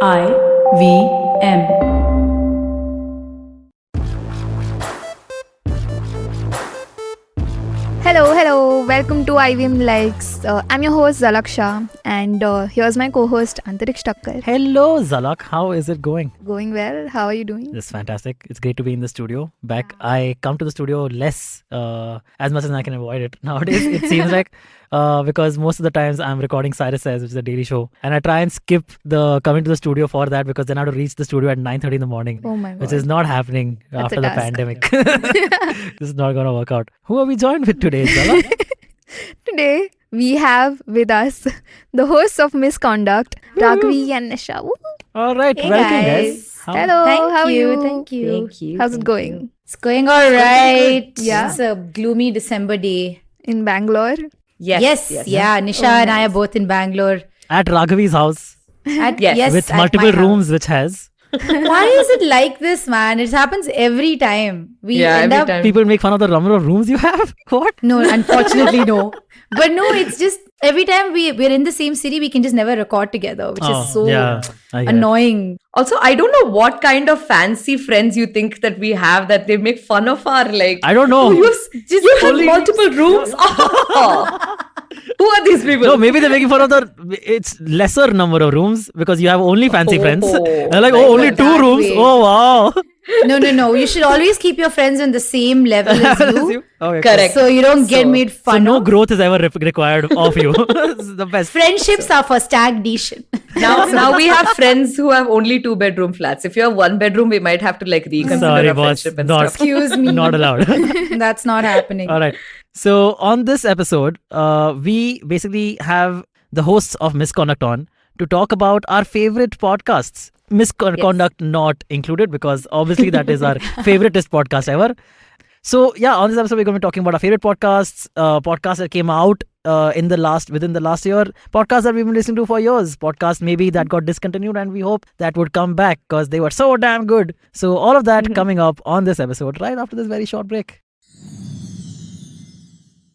IVM. Hello, welcome to IVM Likes. I'm your host Zalaksha, and here's my co-host Antariksh Thakkar. Hello, Zalak. How is it going? Going well. How are you doing? It's fantastic. It's great to be in the studio. Back, I come to the studio less, as much as I can avoid it. Nowadays, it seems like because most of the times I'm recording Cyrus Says, which is a daily show, and I try and skip the coming to the studio for that because then I have to reach the studio at 9:30 in the morning, Oh my god. which is not happening That's after a the task. pandemic. This is not going to work out. Who are we joined with today, Zalak? Today we have with us the hosts of Misconduct, Raghavi and Nisha. Woo. All right, Hey, welcome, guys. How- Hello, Thank how are you, you? thank you. How's it going? It's going all right. Yeah. It's a gloomy December day. In Bangalore? Yes. Yeah. Nisha and I are both in Bangalore. At Raghavi's house Yes. with at multiple my house. rooms, which has Why is it like this, man? It happens every time. We end up. people make fun of the number of rooms you have. What? No, unfortunately, no. But no, it's just every time we're in the same city, we can just never record together, which is so yeah, I get it. annoying. Also, I don't know what kind of fancy friends you think that we have that they make fun of our like. I don't know. You have multiple rooms. Who are these people? No, maybe they're making fun of it's lesser number of rooms because you have only fancy friends. Oh, And they're like, like only that 2 rooms. way. Oh, wow. No. You should always keep your friends on the same level as you. Okay, Correct. So you don't get made So fun no of. growth is ever required of you. This is the best. Friendships are for stagnation. Now we have friends who have only 2-bedroom flats. If you have 1 bedroom, we might have to like reconsider Sorry, our boss. friendship and Not, stuff. Excuse me. not allowed. That's not happening. All right. So on this episode, we basically have the hosts of Misconduct on to talk about our favorite podcasts. Misconduct not included because obviously that is our favoriteest podcast ever. So yeah, on this episode we're going to be talking about our favorite podcasts, podcasts that came out within the last year, podcasts that we've been listening to for years, podcasts maybe that got discontinued and we hope that would come back because they were so damn good. So all of that coming up on this episode right after this very short break.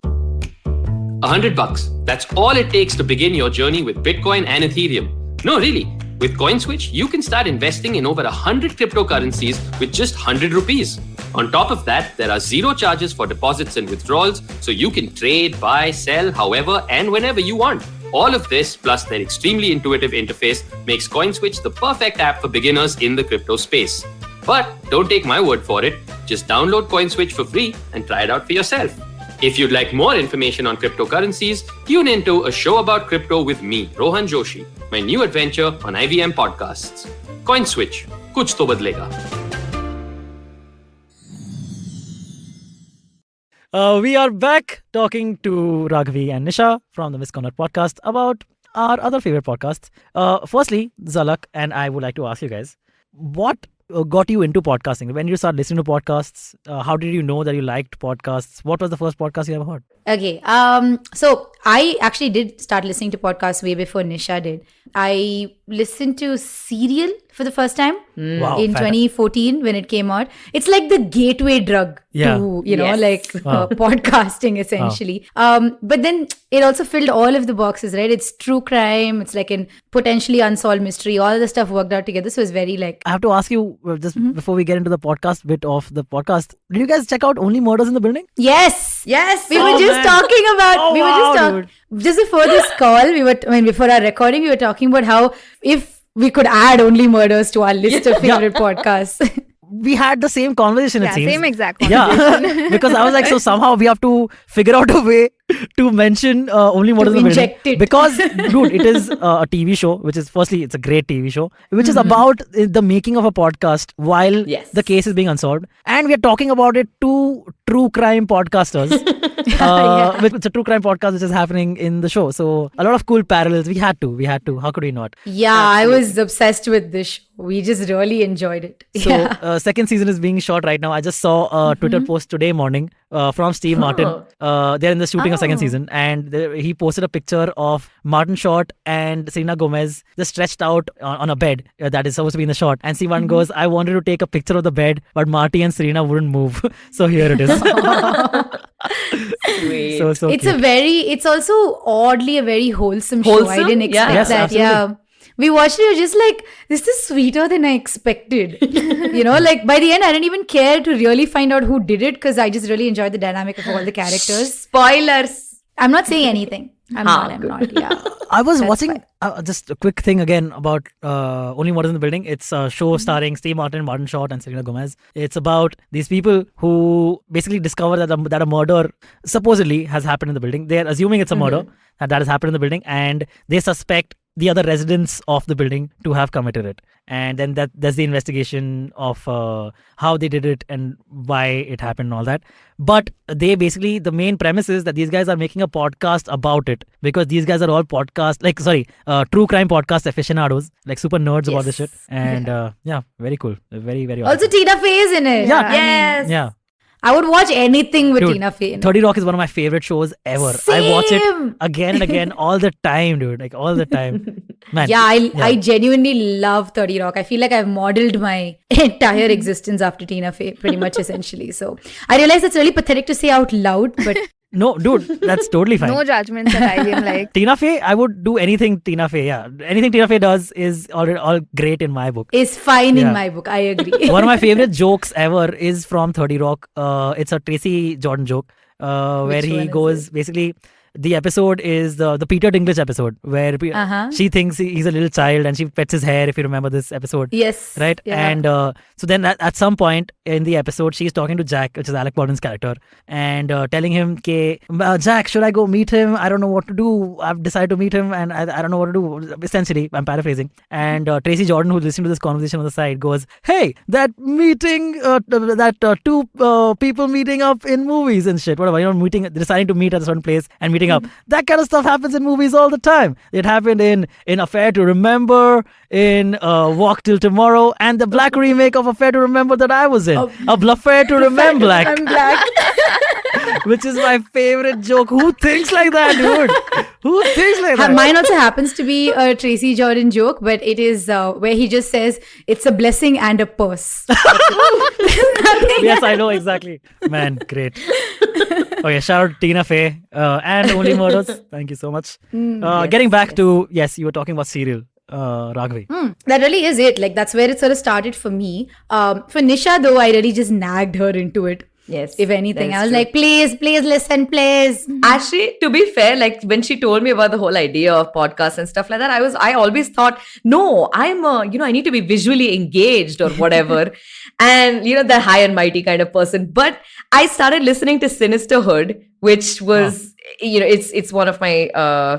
$100. That's all it takes to begin your journey with Bitcoin and Ethereum. No, really. With CoinSwitch, you can start investing in over 100 cryptocurrencies with just 100 rupees. On top of that, there are 0 charges for deposits and withdrawals, so you can trade, buy, sell, however and whenever you want. All of this, plus their extremely intuitive interface, makes CoinSwitch the perfect app for beginners in the crypto space. But don't take my word for it. Just download CoinSwitch for free and try it out for yourself. If you'd like more information on cryptocurrencies, tune into a show about crypto with me, Rohan Joshi, my new adventure on IVM podcasts. CoinSwitch, kuch to badlega. We are back talking to Raghavi and Nisha from the Misconduct podcast about our other favorite podcasts. Firstly, Zalak and I would like to ask you guys, what got you into podcasting? When did you start listening to podcasts? How did you know that you liked podcasts? What was the first podcast you ever heard? Okay. So I actually did start listening to podcasts way before Nisha did. I listened to Serial for the first time Wow, in 2014 when it came out. It's like the gateway drug Yeah. to, Wow. podcasting essentially. But then it also filled all of the boxes, right? It's true crime. It's like an potentially unsolved mystery. All the stuff worked out together. So it's very like, I have to ask you, just before we get into the podcast bit of the podcast, did you guys check out Only Murders in the Building? yes. Yes. We were just talking about. Oh, we were wow, just talking just before this call. Before our recording, we were talking about how if we could add Only Murders to our list of favorite podcasts. We had the same conversation, it Yeah, seems. same exact conversation. Yeah, because I was like, so somehow we have to figure out a way to mention Only Murders in the Building. inject it. Because, dude, it is a TV show, which is, firstly, it's a great TV show, which is about the making of a podcast while Yes. the case is being unsolved. And we are talking about it to true crime podcasters. It's a true crime podcast which is happening in the show. So, a lot of cool parallels. We had to. How could we not? Yeah, I was obsessed with this show. We just really enjoyed it. So, second season is being shot right now. I just saw a Twitter post today morning from Steve Martin. They're in the shooting of second season, and he posted a picture of Martin Short and Selena Gomez just stretched out on a bed that is supposed to be in the shot. And Steve Martin goes, "I wanted to take a picture of the bed, but Marty and Serena wouldn't move, so here it is." Sweet. so It's cute. it's also oddly a very wholesome show. I Wholesome? didn't expect Yeah. Yes, that. absolutely. Yeah. we watched it, we were just like, this is sweeter than I expected. Like by the end, I didn't even care to really find out who did it because I just really enjoyed the dynamic of all the characters. Spoilers. I'm not saying anything. I'm not. Yeah. I was That's watching just a quick thing again about Only Murders in the Building. It's a show starring Steve Martin, Martin Short, and Selena Gomez. It's about these people who basically discover that a murder supposedly has happened in the building. They're assuming it's a murder that has happened in the building, and they suspect the other residents of the building to have committed it. And then that's the investigation of how they did it and why it happened and all that. But they basically, the main premise is that these guys are making a podcast about it because these guys are all true crime podcast aficionados, like super nerds about this shit. And very cool. Very, very Also, awesome. Tina Fey is in it. Yeah. Yes. Yeah. I would watch anything with Dude, Tina Fey in it. 30 Rock is one of my favorite shows ever. I watch it Same. again and again all the time, dude. Like all the time. Man. Yeah, I genuinely love 30 Rock. I feel like I've modeled my entire existence after Tina Fey, pretty much essentially. So I realize it's really pathetic to say out loud, but No, dude, that's totally fine. No judgments at IVM like. Tina Fey, I would do anything Tina Fey. Yeah, anything Tina Fey does is all great in my book. is fine Yeah. in my book. I agree. One of my favorite jokes ever is from 30 Rock. It's a Tracy Jordan joke where Which he one is goes basically. The episode is the Peter Dinklage episode where she thinks he's a little child and she pets his hair, if you remember this episode. Yes. Right? Yeah. And so then at some point in the episode, she's talking to Jack, which is Alec Baldwin's character, and telling him, Jack, should I go meet him? I don't know what to do. I've decided to meet him and I don't know what to do. Essentially, I'm paraphrasing. And Tracy Jordan, who's listening to this conversation on the side, goes, hey, that meeting, two people meeting up in movies and shit, whatever, deciding to meet at a certain place and meeting up. That kind of stuff happens in movies all the time. It happened in Affair to Remember, in Walk Till Tomorrow, and the black remake of Affair to Remember that I was in. Affair to Remember Black. I'm black. Which is my favorite joke. Who thinks like that, dude? Who thinks like that? Mine also happens to be a Tracy Jordan joke, but it is where he just says, it's a blessing and a purse. Yes, I know exactly. Man, great. Okay, shout out Tina Fey and Only Murders. Thank you so much. Getting back to, yes, you were talking about Serial, Raghavi. That really is it. Like, that's where it sort of started for me. For Nisha, though, I really just nagged her into it. Yes. If anything, that is I was true. like, please listen, please. Actually, to be fair, like when she told me about the whole idea of podcasts and stuff like that, I always thought, no, I'm I need to be visually engaged or whatever. And the high and mighty kind of person. But I started listening to Sinisterhood, which was it's one of my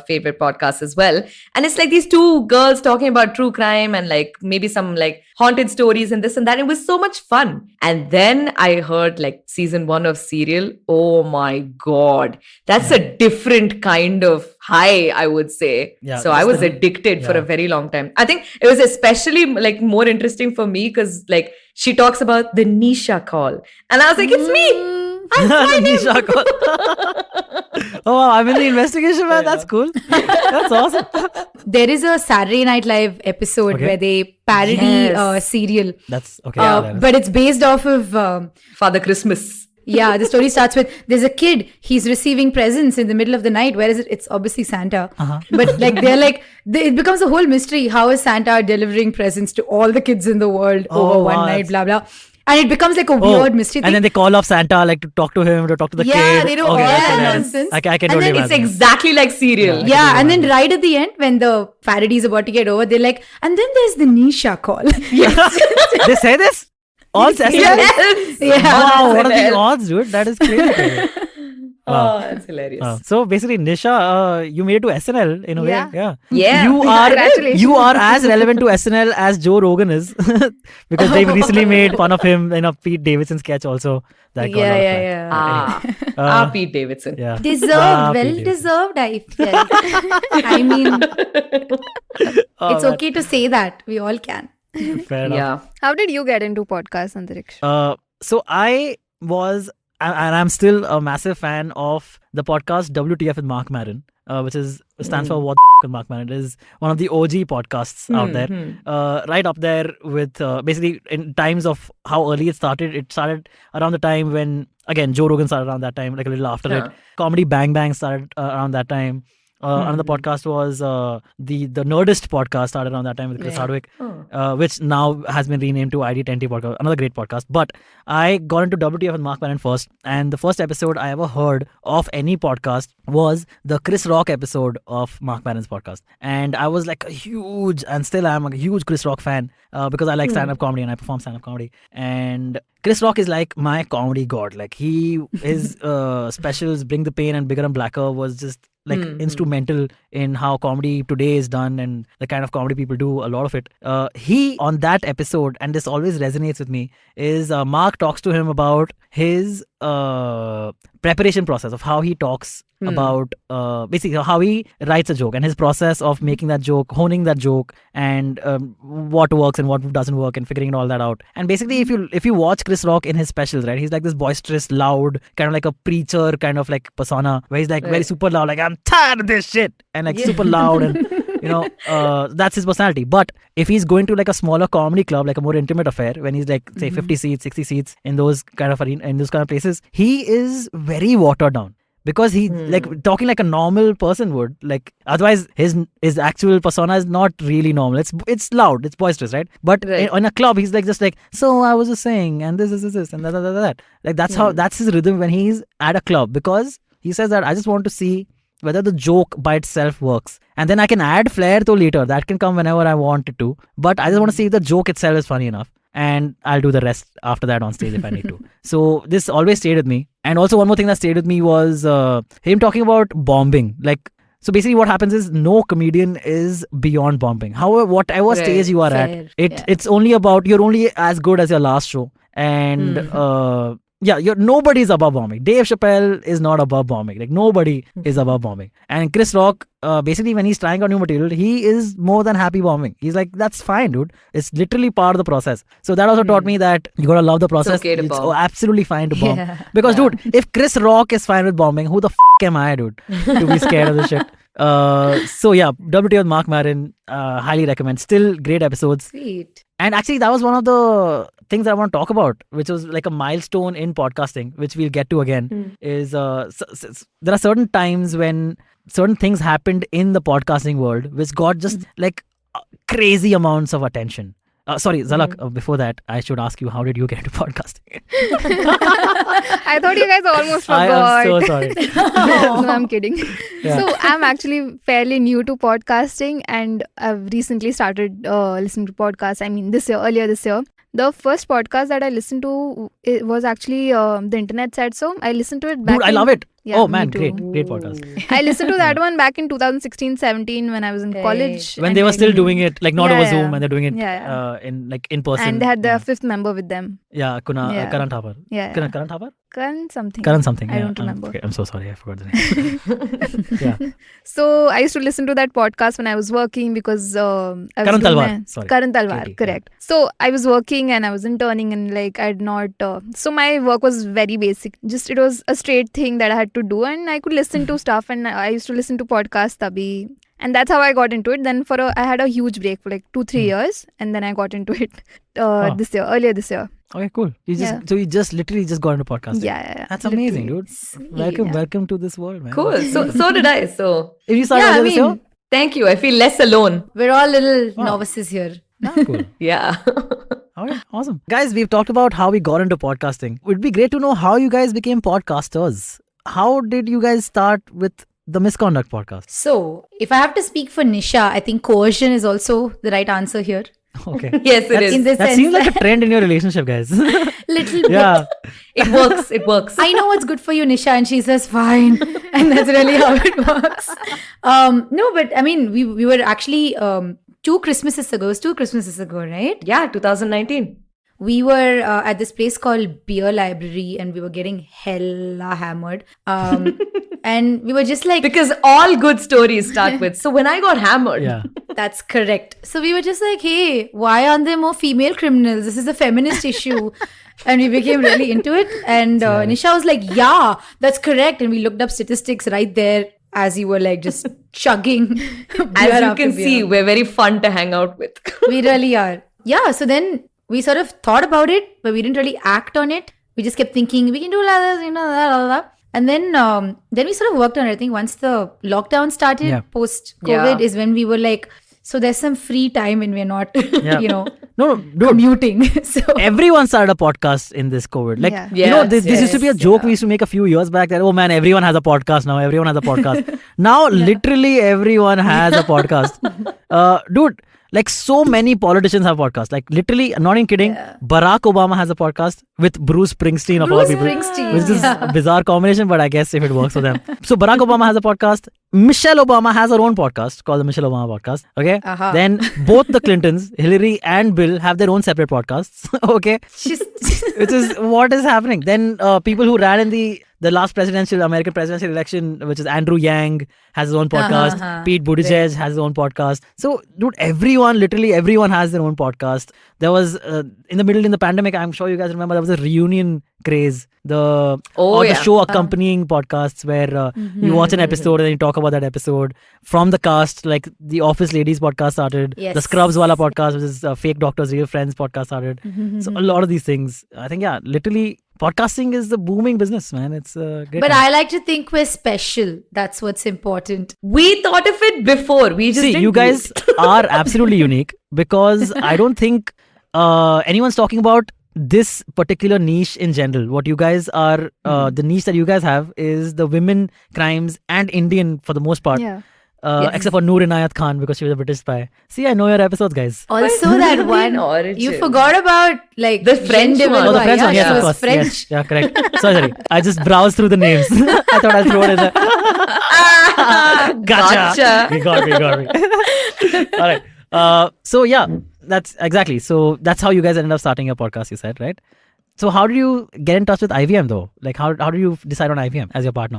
favorite podcasts as well. And it's like these two girls talking about true crime and like maybe some like haunted stories and this and that. It was so much fun. And then I heard like season 1 of Serial. Oh my God. That's a different kind of high, I would say. Yeah, So I was addicted for a very long time. I think it was especially like more interesting for me because like she talks about the Nisha call. And I was like, it's me. Nisha call. Oh, wow, I'm in the investigation, man. That's cool. That's awesome. There is a Saturday Night Live episode where they parody Yes. Serial. That's okay. But it's based off of... Father Christmas. yeah, the story starts with there's a kid, he's receiving presents in the middle of the night. Where is it? It's obviously Santa. But like it becomes a whole mystery. How is Santa delivering presents to all the kids in the world over one wow, night, that's- blah, blah. And it becomes like a weird mystery And thing. then they call off Santa, like to talk to him, to talk to the kid. Yeah, they do all that's that hilarious. nonsense. I can And totally then It's imagine. exactly like Serial. Yeah, and then right at the end, when the parody is about to get over, they're like, and then there's the Nisha call. They say this? All SNL? Yes. Yeah. Wow, what are SNL. these odds, dude? That is crazy. Oh, that's hilarious. So basically, Nisha, you made it to SNL in a way. Yeah. Yeah. Yeah. Congratulations. You are as relevant to SNL as Joe Rogan is, because they recently made fun of him in a Pete Davidson sketch also. That got a lot of flack. Ah, Pete Davidson. Yeah. Deserved, Ah, well Pete Davidson. deserved, I felt. I mean, Oh, it's okay to say that. We all can. Fair enough. Yeah. How did you get into podcasts, Antariksha? So I was, and I'm still a massive fan of the podcast WTF with Mark Maron, which stands for What with Mark Maron. It is one of the OG podcasts out there, right up there with basically in times of how early it started. It started around the time when, again, Joe Rogan started around that time, like a little after it. Comedy Bang Bang started around that time. Another podcast was the Nerdist podcast, started around that time with Chris Yeah. Hardwick, which now has been renamed to ID10T podcast. Another great podcast. But I got into WTF with Mark Maron first, and the first episode I ever heard of any podcast was the Chris Rock episode of Mark Maron's podcast. And I was like a huge, and still am a huge Chris Rock fan because I like stand-up comedy and I perform stand-up comedy. And Chris Rock is like my comedy god. Like his specials, Bring the Pain and Bigger and Blacker, was just like instrumental in how comedy today is done and the kind of comedy people do, a lot of it. He, on that episode, and this always resonates with me, is Mark talks to him about his preparation process of how he talks about basically how he writes a joke and his process of making that joke, honing that joke, and what works and what doesn't work, and figuring all that out. And basically, if you watch Chris Rock in his specials, right, he's like this boisterous, loud, kind of like a preacher kind of like persona, where he's like very super loud, like I'm tired of this shit, and like super loud, and that's his personality. But if he's going to like a smaller comedy club, like a more intimate affair, when he's like say 50 seats, 60 seats in those kind of places, he is very watered down. Because he like talking like a normal person would, like otherwise his actual persona is not really normal. It's loud, it's boisterous, right? But in a club, he's like just like, so I was just saying, and this and that. Like that's his rhythm when he's at a club, because he says that I just want to see whether the joke by itself works, and then I can add flair to later. That can come whenever I want it to. But I just want to see if the joke itself is funny enough. And I'll do the rest after that on stage if I need to. So this always stayed with me. And also one more thing that stayed with me was him talking about bombing. Like, so basically what happens is no comedian is beyond bombing. However, whatever stage you are at, it's only about, you're only as good as your last show. And nobody's above bombing. Dave Chappelle is not above bombing. Like nobody is above bombing. And Chris Rock, basically when he's trying out new material, he is more than happy bombing. He's like, that's fine, dude. It's literally part of the process. So that also taught me that you gotta love the process. It's okay to bomb. Absolutely fine to bomb. Because dude, if Chris Rock is fine with bombing, who the am I, dude, to be scared of this shit? So yeah, WT with Mark Maron, highly recommend. Still great episodes. Sweet. And actually, that was one of the things that I want to talk about, which was like a milestone in podcasting, which we'll get to again, is there are certain times when certain things happened in the podcasting world which got just like crazy amounts of attention. Sorry, Zalak, before that, I should ask you, how did you get into podcasting? I thought you guys almost forgot. I am so sorry. No, I'm kidding. Yeah. So I'm actually fairly new to podcasting, and I've recently started listening to podcasts. I mean, earlier this year. The first podcast that I listened to, it was actually the internet said so. I listened to it back. Dude, I love it. Yeah, oh me man, too. great podcast. I listened to that one back in 2016-17 when I was in college. When and they were then- still doing it, like not Yeah, over yeah. Zoom, and they're doing it Yeah, in person. And they had the fifth member with them. Yeah, Yeah. Karan Thapar. Yeah. Karan Thapar? Karan something. Karan something. I yeah. don't remember. Okay, I'm so sorry, I forgot the name. Yeah. So I used to listen to that podcast when I was working because I was Karan doing Talwar, sorry. Karan Talwar, KT, correct. So I was working and I was interning, and like I had not. So my work was very basic. Just it was a straight thing that I had to do, and I could listen to stuff. And I used to listen to podcasts tabhi. And that's how I got into it. Then I had a huge break for like 2-3 years, and then I got into it earlier this year. Okay, cool. So you just literally just got into podcasting. Yeah. That's amazing, literally. dude. Welcome to this world, man. Cool. So did I. So If you started Yeah, I earlier this year? thank you. I feel less alone. We're all little novices here. Cool. Yeah. Okay, awesome. Guys, we've talked about how we got into podcasting. It would be great to know how you guys became podcasters. How did you guys start with the Misconduct podcast? So, if I have to speak for Nisha, I think coercion is also the right answer here. Okay. Yes, it is. In the That sense seems like a trend in your relationship, guys. little bit. Yeah. It works. It works. I know what's good for you, Nisha, and she says fine, and that's really how it works. No, but I mean, we were actually 2 Christmases ago, right? Yeah, 2019. We were at this place called Beer Library, and we were getting hella hammered. And we were just like, Because all good stories start with, so when I got hammered. Yeah. that's correct. So we were just like, hey, why aren't there more female criminals? This is a feminist issue. And we became really into it. And Nisha was like, yeah, that's correct. And we looked up statistics right there as you were like just chugging. beer As you after can beer. see, we're very fun to hang out with. We really are. Yeah, so then we sort of thought about it, but we didn't really act on it. We just kept thinking, we can do like this, blah, blah, blah. And then we sort of worked on it. I think once the lockdown started, Yeah. post-COVID, Yeah. is when we were like, so there's some free time when we're not, Yeah. you know, No, dude. commuting. So Everyone started a podcast in this COVID. Like, Yeah. you know, this used to be a Yes, joke yeah. we used to make a few years back that, oh man, everyone has a podcast now. Everyone has a podcast. Now, literally everyone has a podcast. Dude, like so many politicians have podcasts. Like literally, not even kidding, Barack Obama has a podcast with Bruce Springsteen of all Bruce people. Springsteen. Which is a bizarre combination, but I guess if it works for them. So Barack Obama has a podcast. Michelle Obama has her own podcast called the Michelle Obama Podcast. Okay. Uh-huh. Then both the Clintons, Hillary and Bill, have their own separate podcasts. Okay. Which is what is happening. Then people who ran in the last American presidential election, which is Andrew Yang, has his own podcast. Uh-huh. Pete Buttigieg has his own podcast. So, dude, literally everyone has their own podcast. There was in the pandemic, I'm sure you guys remember, there was a reunion craze. The show accompanying podcasts where you watch an episode and then you talk about that episode. From the cast, like the Office Ladies podcast started. Yes. The Scrubs Wala podcast, which is Fake Doctors, Real Friends podcast started. So a lot of these things. I think, literally podcasting is the booming business, man. It's a great but time. I like to think we're special. That's what's important. We thought of it before. We just See, didn't you do guys it. are absolutely unique because I don't think anyone's talking about this particular niche in general. What you guys are, the niche that you guys have is the women crimes and Indian for the most part. Yeah. Except for Noor Inayat Khan because she was a British spy. See, I know your episodes, guys. Also, that Indian one origin. you forgot about, like The French Jean de one. Oh, the Valois. French one, Yeah, yes, she of was course. French. Yes, yeah, correct. Sorry. I just browsed through the names. I thought I'll throw it in there. Gotcha. You got me. All right. So yeah, that's exactly. So that's how you guys ended up starting your podcast, you said, right? So how did you get in touch with IVM though? Like how did you decide on IVM as your partner?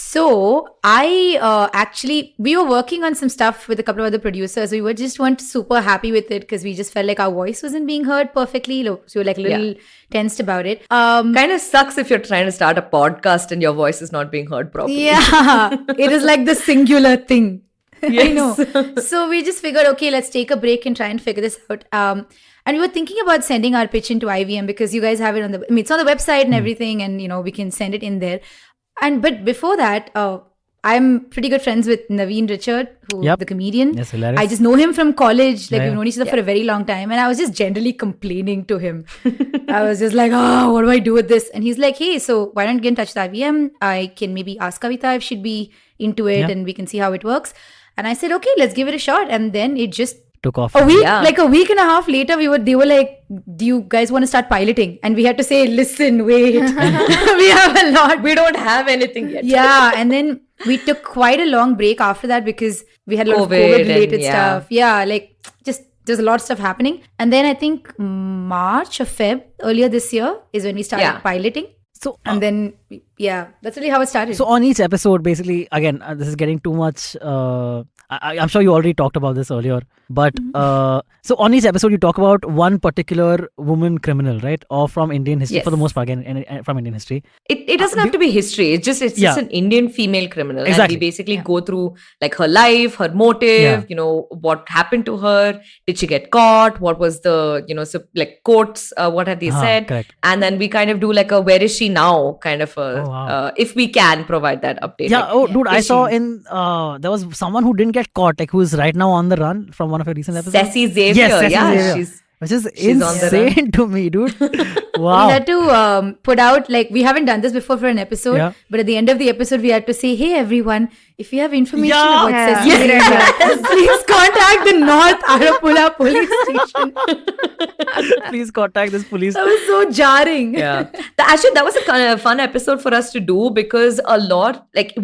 So I actually, we were working on some stuff with a couple of other producers. We weren't super happy with it because we just felt like our voice wasn't being heard perfectly. So we were like a little tensed about it. Kind of sucks if you're trying to start a podcast and your voice is not being heard properly. Yeah, it is like the singular thing. I Yes. know. So we just figured, okay, let's take a break and try and figure this out. And we were thinking about sending our pitch into IVM because you guys have it it's on the website and everything, and we can send it in there. But before that, I'm pretty good friends with Naveen Richard, Yep. the comedian. Yes, hilarious. I just know him from college. Like Yeah. we've known each other for a very long time, and I was just generally complaining to him. I was just like, what do I do with this? And he's like, hey, so why don't you get in touch with IVM? I can maybe ask Kavita if she'd be into it, Yeah. and we can see how it works. And I said, okay, let's give it a shot. And then it just Took off. a week, Yeah. like a week and a half later, they were like, do you guys want to start piloting? And we had to say, listen, wait, we have a lot. We don't have anything yet. Yeah. And then we took quite a long break after that because we had a lot of COVID COVID related and, yeah. stuff. Yeah. Like just there's a lot of stuff happening. And then I think March or Feb earlier this year is when we started Yeah. piloting. So And then, that's really how it started. So on each episode, basically, again, this is getting too much. I'm sure you already talked about this earlier, but so on each episode, you talk about one particular woman criminal, right? Or from Indian history, Yes. for the most part, again, from Indian history. It doesn't have to be history. It's just Yeah. an Indian female criminal, Exactly. and we basically go through like her life, her motive. Yeah. What happened to her. Did she get caught? What was the so like courts? What had they said? Correct. And then we kind of do like a where is she now kind of a Oh, wow. if we can provide that update. Yeah. Like, Oh, dude, I is saw she- in there was someone who didn't get caught, like who's right now on the run from one of your recent episodes. Ceci Xavier. Yes, Ceci yeah, Xavier. she's Which is She's on the run. insane to me, dude. We Wow. had to put out, like, we haven't done this before for an episode, Yeah. but at the end of the episode, we had to say, hey, everyone, if you have information Yeah. about Yeah. Ceci Xavier, please contact the North Arapula police station. Please contact this police. That was so jarring. yeah. Actually, that was a kind of fun episode for us to do because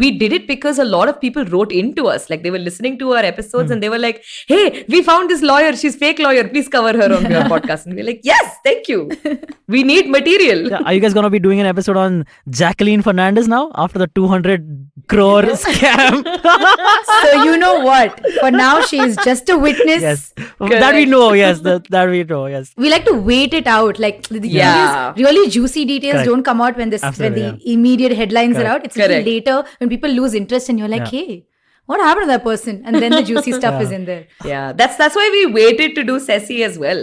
we did it because a lot of people wrote into us. Like they were listening to our episodes and they were like, hey, we found this lawyer. She's fake lawyer. Please cover her on your podcast. And we're like, yes, thank you. We need material. Yeah, are you guys gonna be doing an episode on Jacqueline Fernandez now after the 200 crore scam? So you know what? For now, she is just a witness. Yes, that we know. Yes, that we know. Yes. We like to wait it out. Like the Yeah. really juicy details Correct. don't come out when Absolutely, the immediate headlines are Correct. out. It's a little Correct. later when people lose interest and you're like, Yeah. hey, what happened to that person? And then the juicy stuff is in there. Yeah, that's why we waited to do Ceci as well.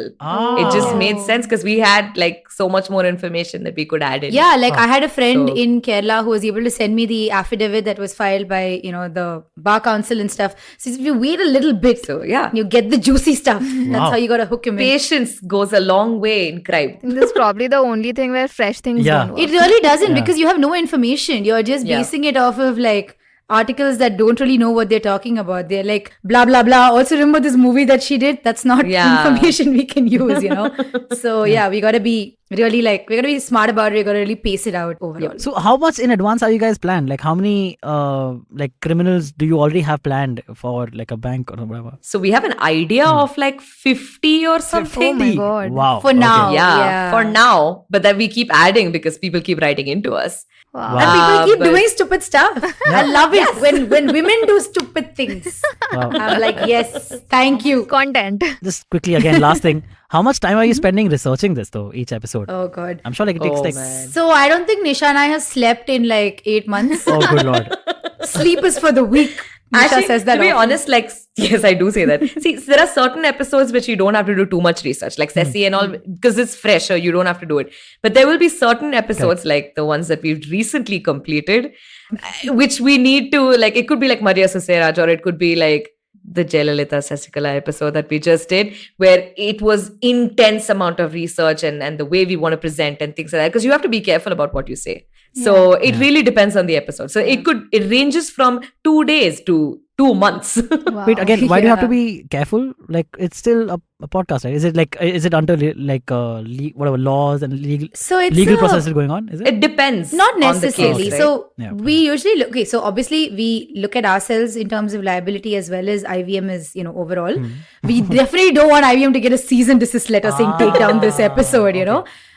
It just made sense because we had like so much more information that we could add in. Yeah, like I had a friend So- in Kerala who was able to send me the affidavit that was filed by, the bar council and stuff. So if you wait a little bit, So yeah, you get the juicy stuff. That's how you gotta hook him in. patience goes a long way in crime. I think this is probably the only thing where fresh things Yeah. don't work. It really doesn't Yeah. because you have no information. You're just Yeah. basing it off of like articles that don't really know what they're talking about. They're like blah blah blah. Also remember this movie that she did? That's not Yeah. information we can use, So yeah, we gotta be really we gotta be smart about it. We gotta really pace it out overall. So how much in advance are you guys planned? Like how many like criminals do you already have planned for like a bank or whatever? So we have an idea of like 50 or something. Oh my God. Wow. For okay. now. Yeah, for now. But then we keep adding because people keep writing into us. Wow. And people keep but- doing stupid stuff. I love it when women do stupid things. Wow. I'm like, yes, thank you. Content. Just quickly again, last thing. How much time are you spending researching this though, each episode? Oh god. I'm sure like it takes Oh, like man. So I don't think Nisha and I have slept in like 8 months. oh good lord. Sleep is for the weak. Nisha Actually, says that to be often. honest, like, yes, I do say that. See, there are certain episodes which you don't have to do too much research, like Ceci and all, because it's fresher, you don't have to do it. But there will be certain episodes, like the ones that we've recently completed, which we need to, like, it could be like Maria Suseraj, or it could be like the Jayalalitha Sasikala episode that we just did, where it was intense amount of research and the way we want to present and things like that, because you have to be careful about what you say. So it really depends on the episode. So it ranges from 2 days to 2 months. Wow. Wait, again, why do you have to Yeah. be careful? Like, it's still a podcast, right? Is it under whatever laws and So it's legal a- processes going on? Is it? It depends. Not on the necessarily. case, right? So Yeah. we usually look. Okay, so obviously we look at ourselves in terms of liability as well as IVM is overall. We definitely don't want IVM to get a cease and desist letter saying take down this episode.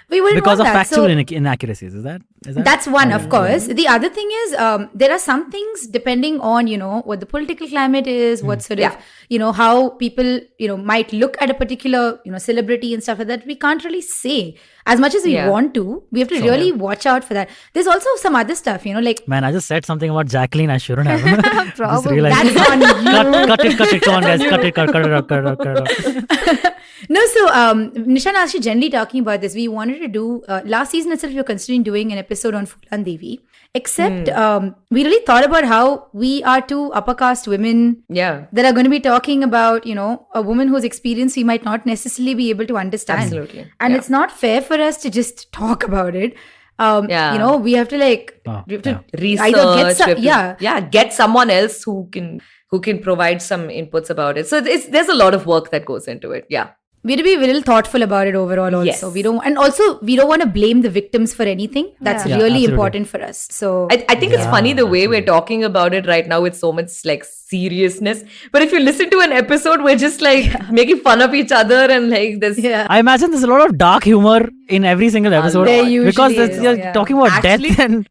We wouldn't Because of want that. factual So inaccuracies, is that? that's one, of course. The other thing is there are some things depending on what the political climate is, what sort of how people might look at a particular celebrity and stuff like that. We can't really say as much as we Yeah. want to. We have to really watch out for that. There's also some other stuff, like Man, I just said something about Jacqueline. I shouldn't have. Just Probably. realized. that's on you. Cut it. Come on, guys. Cut it out. No, so Nisha and I actually generally talking about this. We wanted to do last season itself. We were considering doing an episode on Fulan Devi. Except we really thought about how we are two upper caste women Yeah. that are going to be talking about a woman whose experience we might not necessarily be able to understand. Absolutely. And Yeah. it's not fair for us to just talk about it. Yeah. We have to Wow, we have to Research. either get we have to- yeah. Get someone else who can provide some inputs about it. So there's a lot of work that goes into it. Yeah. We have to be a little thoughtful about it overall also. Yes. We don't want to blame the victims for anything. That's Yeah. Yeah, really absolutely. important for us. So I think it's funny the way we're talking about it right now with so much like seriousness. But if you listen to an episode, we're just like making fun of each other and like this. yeah. I imagine there's a lot of dark humor in every single episode There usually because is, you're yeah. talking about Actually- death and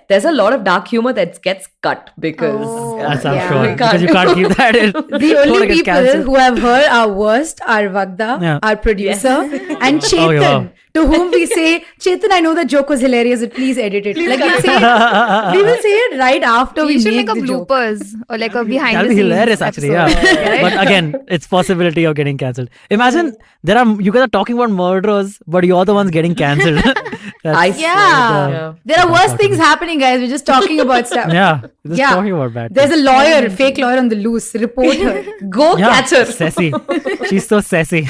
There's a lot of dark humor that gets cut because Oh. yes, I'm Yeah. sure We because you can't keep that in. The Don't only get people cancelled. who have heard our worst are Vagda, Yeah. our producer, and Chetan, Okay, wow. to whom we say, Chetan, I know the joke was hilarious, but please edit it. Like we will say it right after we We should make make a the joke. bloopers or like a behind That'll the be scenes hilarious, actually. episode, Yeah, right? but again, it's possibility of getting cancelled. Imagine you guys are talking about murderers, but you're the ones getting cancelled. I That's- Yeah. Yeah. There are worse things happening, guys. We're just talking about stuff. yeah, just Yeah. talking about bad. There's a lawyer, fake lawyer on the loose, reporter. Go catch her. Sassy. She's so sassy.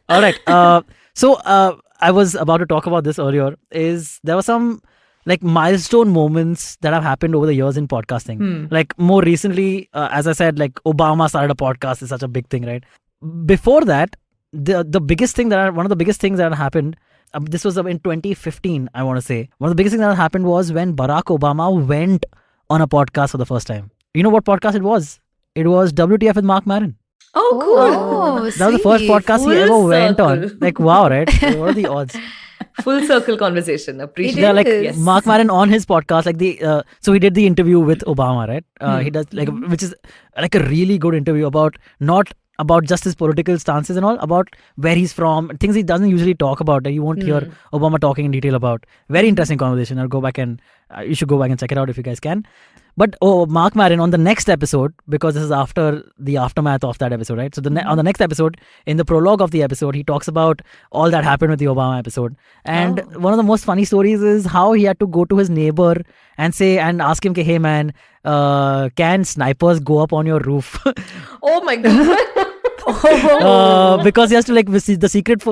All right. So I was about to talk about this earlier. There were some like milestone moments that have happened over the years in podcasting. Like more recently, as I said, like Obama started a podcast is such a big thing, right? Before that, the biggest thing one of the biggest things that happened. This was in 2015, I want to say. One of the biggest things that happened was when Barack Obama went on a podcast for the first time. You know what podcast it was? It was WTF with Mark Maron. Oh, cool. Oh, That was the first sweet. podcast he Full ever went on. circle. Like, wow, right? What are the odds? Full circle conversation. Appreciate Yeah, like is. Mark Maron on his podcast, like so he did the interview with Obama, right? He does like which is like a really good interview not about just his political stances and all, about where he's from, things he doesn't usually talk about. That you won't hear Obama talking in detail about. Very interesting conversation. I'll go back and you should go back and check it out if you guys can. But Mark Maron on the next episode, because this is after the aftermath of that episode, right? So on the next episode, in the prologue of the episode, he talks about all that happened with the Obama episode. And one of the most funny stories is how he had to go to his neighbor and ask him, hey man, can snipers go up on your roof? Oh my god. Because he has to the secret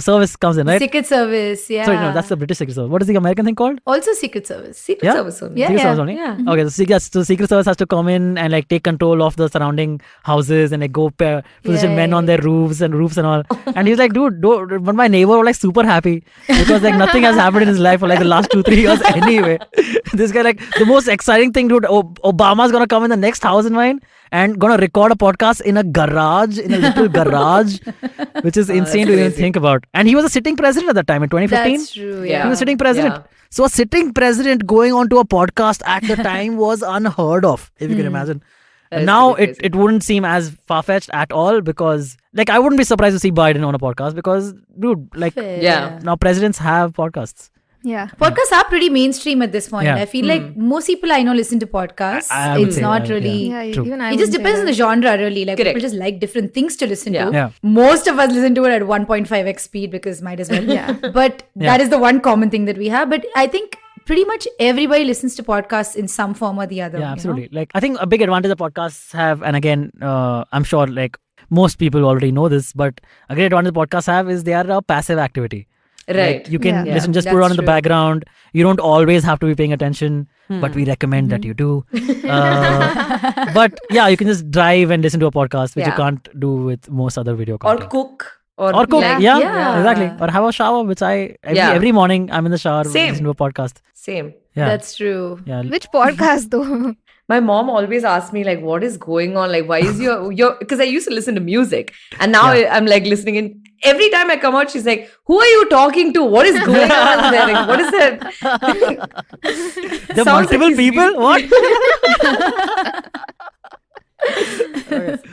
service comes in, right? Secret Service, yeah. Sorry, no, that's the British Secret Service. What is the American thing called? Also Secret Service. Secret Service only. Yeah, Secret yeah. Service only? Yeah. Okay, so Secret Service has to come in and take control of the surrounding houses and go position men on their roofs and all. And he's like, dude, but my neighbor was super happy because nothing has happened in his life for the last 2-3 years anyway. This guy the most exciting thing, dude, Obama's gonna come in the next house in mine and gonna record a podcast in a little garage, which is insane to even think about. And he was a sitting president at that time in 2015. That's true, Yeah. He was sitting president. Yeah. So a sitting president going onto a podcast at the time was unheard of, if you can imagine. That is Now pretty crazy. it wouldn't seem as far-fetched at all because I wouldn't be surprised to see Biden on a podcast because, dude, Fair. Yeah. now presidents have podcasts. Yeah. Podcasts are pretty mainstream at this point. Yeah. I feel like most people I know listen to podcasts. I would It's say, not yeah. really. Yeah, True. even I It just would say depends on the that. genre, really. Like Correct. people just like different things to listen Yeah. to. Yeah. Most of us listen to it at 1.5x speed because might as well. Yeah. But Yeah. that is the one common thing that we have. But I think pretty much everybody listens to podcasts in some form or the other. Yeah, you know? absolutely. I think a big advantage that podcasts have, and again, I'm sure most people already know this, but a great advantage podcasts have is they are a passive activity. Right. You can Yeah. listen, just Yeah, put it on that's in the true. background. You don't always have to be paying attention, but we recommend that you do. But yeah, you can just drive and listen to a podcast, which you Yeah. can't do with most other video Or content. cook. Or cook, like- yeah, exactly. Or have a shower, which every morning I'm in the shower Same. listening to a podcast. Same. Yeah, That's true. yeah. Which podcast though? My mom always asks me what is going on? Why is your because I used to listen to music and now I'm listening in. Every time I come out, she's like, "Who are you talking to? What is going on there? What is that?" The Sounds like multiple he's people? What?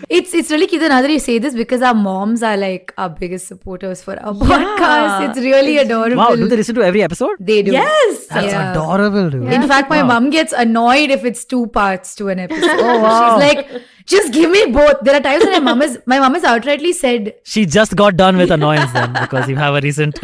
It's really cute now that you say this because our moms are our biggest supporters for our podcast. It's really adorable. Wow, do they listen to every episode? They do. Yes. That's Yeah. adorable, dude. In fact, my mom gets annoyed if it's 2 parts to an episode. She's like, just give me both. There are times when my mom has outrightly said, She just got done with annoyance then because you have a recent.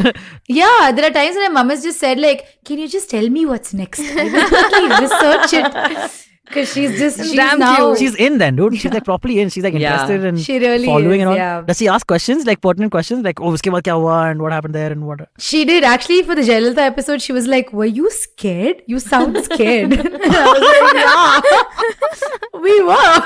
yeah, there are times when my mom has just said can you just tell me what's next? I will quickly research it. Because she's Damn now... cute. She's in then, dude. She's properly in. She's Yeah. interested in She really following is, and all. yeah. Does she ask questions, pertinent questions? Uske baad kya hua and what happened there and what? She did. Actually, for the Jayalalitha episode, she was like, were you scared? You sound scared. And I was like, yeah. We were.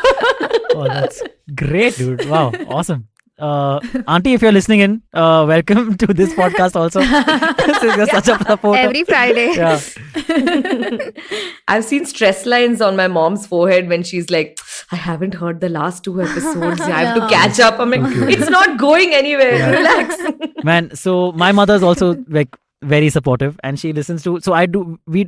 Oh, that's great, dude. Wow, awesome. Auntie, if you're listening in, welcome to this podcast also. You're such a supporter. Every Friday. Yeah. I've seen stress lines on my mom's forehead when she's like, I haven't heard the last 2 episodes. I have to catch up. I'm like, it's not going anywhere. Relax. Man, so my mother's also very supportive and she listens to, so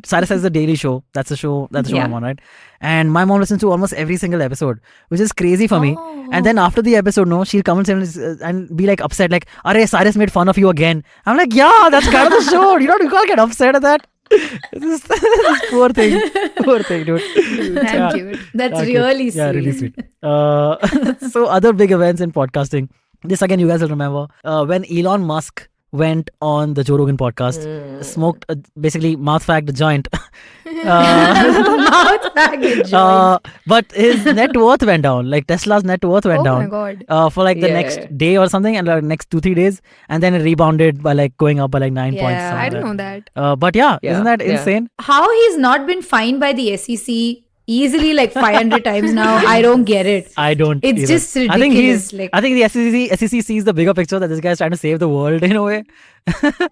Cyrus has a daily show. That's the show Yeah. I'm on, right? And my mom listens to almost every single episode, which is crazy for me. And then after the episode, she comes in and be upset, Arey, Cyrus made fun of you again. I'm like, yeah, that's kind of the show. You can't get upset at that. This poor thing, dude. Damn cute. That's Yeah, cute. really sweet. Yeah, really sweet. So other big events in podcasting. This again, you guys will remember when Elon Musk went on the Joe Rogan podcast, smoked, basically mouth-fagged a joint. Mouth package. But his net worth went down. Tesla's net worth went Oh down. my god. For the Yeah. next day or something, and next 2-3 days, and then it rebounded by going up by 9 points. Yeah, something I like didn't that. know that. But yeah, Yeah, isn't that yeah. insane? How he's not been fined by the SEC easily 500 times now, I don't get it. I don't. It's either. just I think ridiculous, I think the SEC sees the bigger picture that this guy's trying to save the world in a way.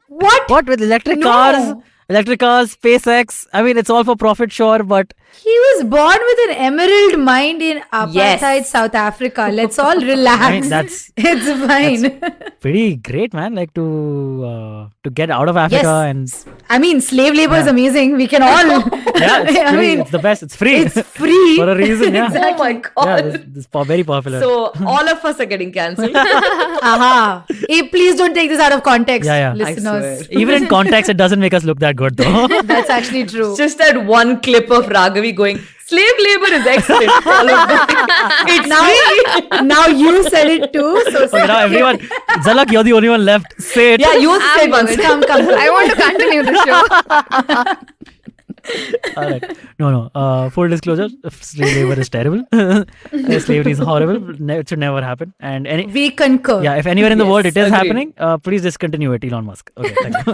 What? What with electric No. cars, SpaceX? I mean, it's all for profit, sure, but He was born with an emerald mind in apartheid Yes. South Africa. Let's all relax. I mean, that's It's fine. pretty great, man. To get out of Africa Yes. and I mean, slave labor is amazing. We can all. yeah, it's I free. mean, It's the best. It's free. it's free. for a reason. Yeah, Oh my yeah. God. This is very popular. So all of us are getting cancelled. Aha. Hey, please don't take this out of context, Yeah, yeah. I listeners. swear. Even in context, it doesn't make us look that good though. That's actually true. It's just that one clip of Raghavi going, slave labor is excellent. Followed by, it's free. Now you said it too. So Okay, now everyone, Zalak, you're the only one left. Say it. Yeah, you also I'm said once. good. come. I want to continue the show. All right. No. Full disclosure: slave labor is terrible. Slavery is horrible. It should never happen. And We concur. if anywhere in the world it is agreed. happening, please discontinue it, Elon Musk. Okay, thank you.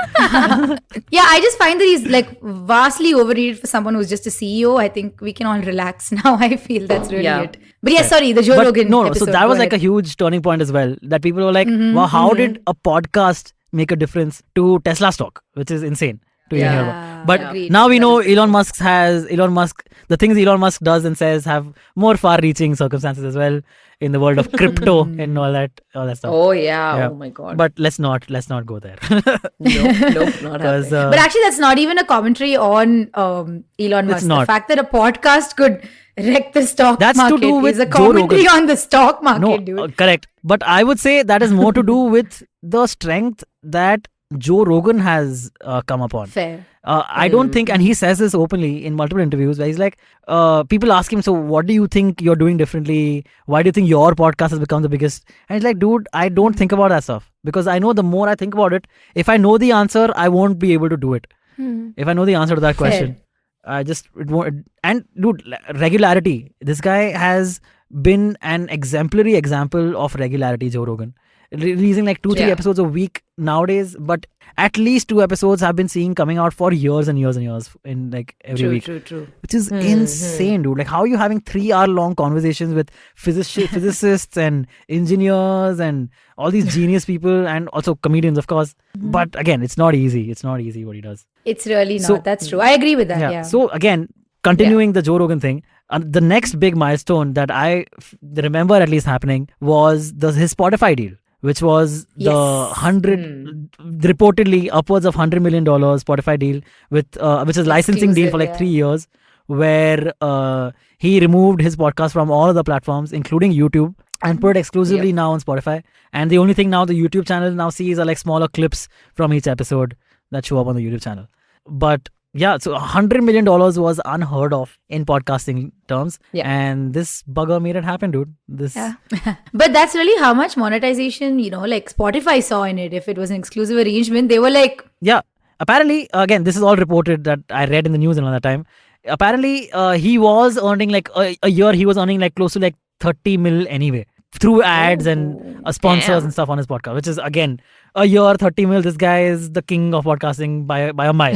Yeah, I just find that he's like vastly overrated for someone who's just a CEO. I think we can all relax now. I feel that's really Yeah. it. But yeah, sorry, the Joe But Rogan no, episode. so that Go was like a ahead. huge turning point as well. That people were like, wow, how did a podcast make a difference to Tesla stock, which is insane to even hear about. But agreed. now we know Elon Musk, the things Elon Musk does and says have more far-reaching circumstances as well in the world of crypto and all that stuff. Oh, yeah. Yeah. Oh, my God. But let's not go there. nope, not Because happening. But actually, that's not even a commentary on Elon Musk. The not. fact that a podcast could wreck the stock That's to market do with is a Joe commentary Rogan. on the stock market, No, dude. correct. But I would say that is more to do with the strength that Joe Rogan has come upon. Fair. I don't think, and he says this openly in multiple interviews where he's like, people ask him, so what do you think you're doing differently? Why do you think your podcast has become the biggest? And he's like, dude, I don't think about that stuff because I know the more I think about it, if I know the answer, I won't be able to do it. If I know the answer to that question, it won't. And dude, regularity. This guy has been an exemplary example of regularity, Joe Rogan. Releasing like 2-3 Yeah. episodes a week nowadays, but at least 2 episodes have been seeing coming out for years and years and years in like every week, True. which is insane, dude. Like, how are you having 3-hour long conversations with physicists and engineers and all these genius people and also comedians, of course. But again, it's not easy. It's not easy what he does. It's really not. So- That's true. I agree with that. Yeah. So again, continuing the Joe Rogan thing, the next big milestone that I remember at least happening was his Spotify deal, which was the reportedly upwards of $100 million Spotify deal with which is licensing deal for like Exclusive, 3 years, where he removed his podcast from all of the platforms, including YouTube, and put it exclusively now on Spotify. And the only thing now the YouTube channel now sees are like smaller clips from each episode that show up on the YouTube channel. But yeah, so $100 million was unheard of in podcasting terms. Yeah. And this bugger made it happen, dude. Yeah. But that's really how much monetization, like Spotify saw in it. If it was an exclusive arrangement, they were like, Yeah. Apparently, again, this is all reported that I read in the news another time. Apparently, he was earning like a year, he was earning like close to like 30 mil anyway through ads and sponsors damn. and stuff on his podcast, which is again a year, 30 mil. This guy is the king of podcasting by a mile.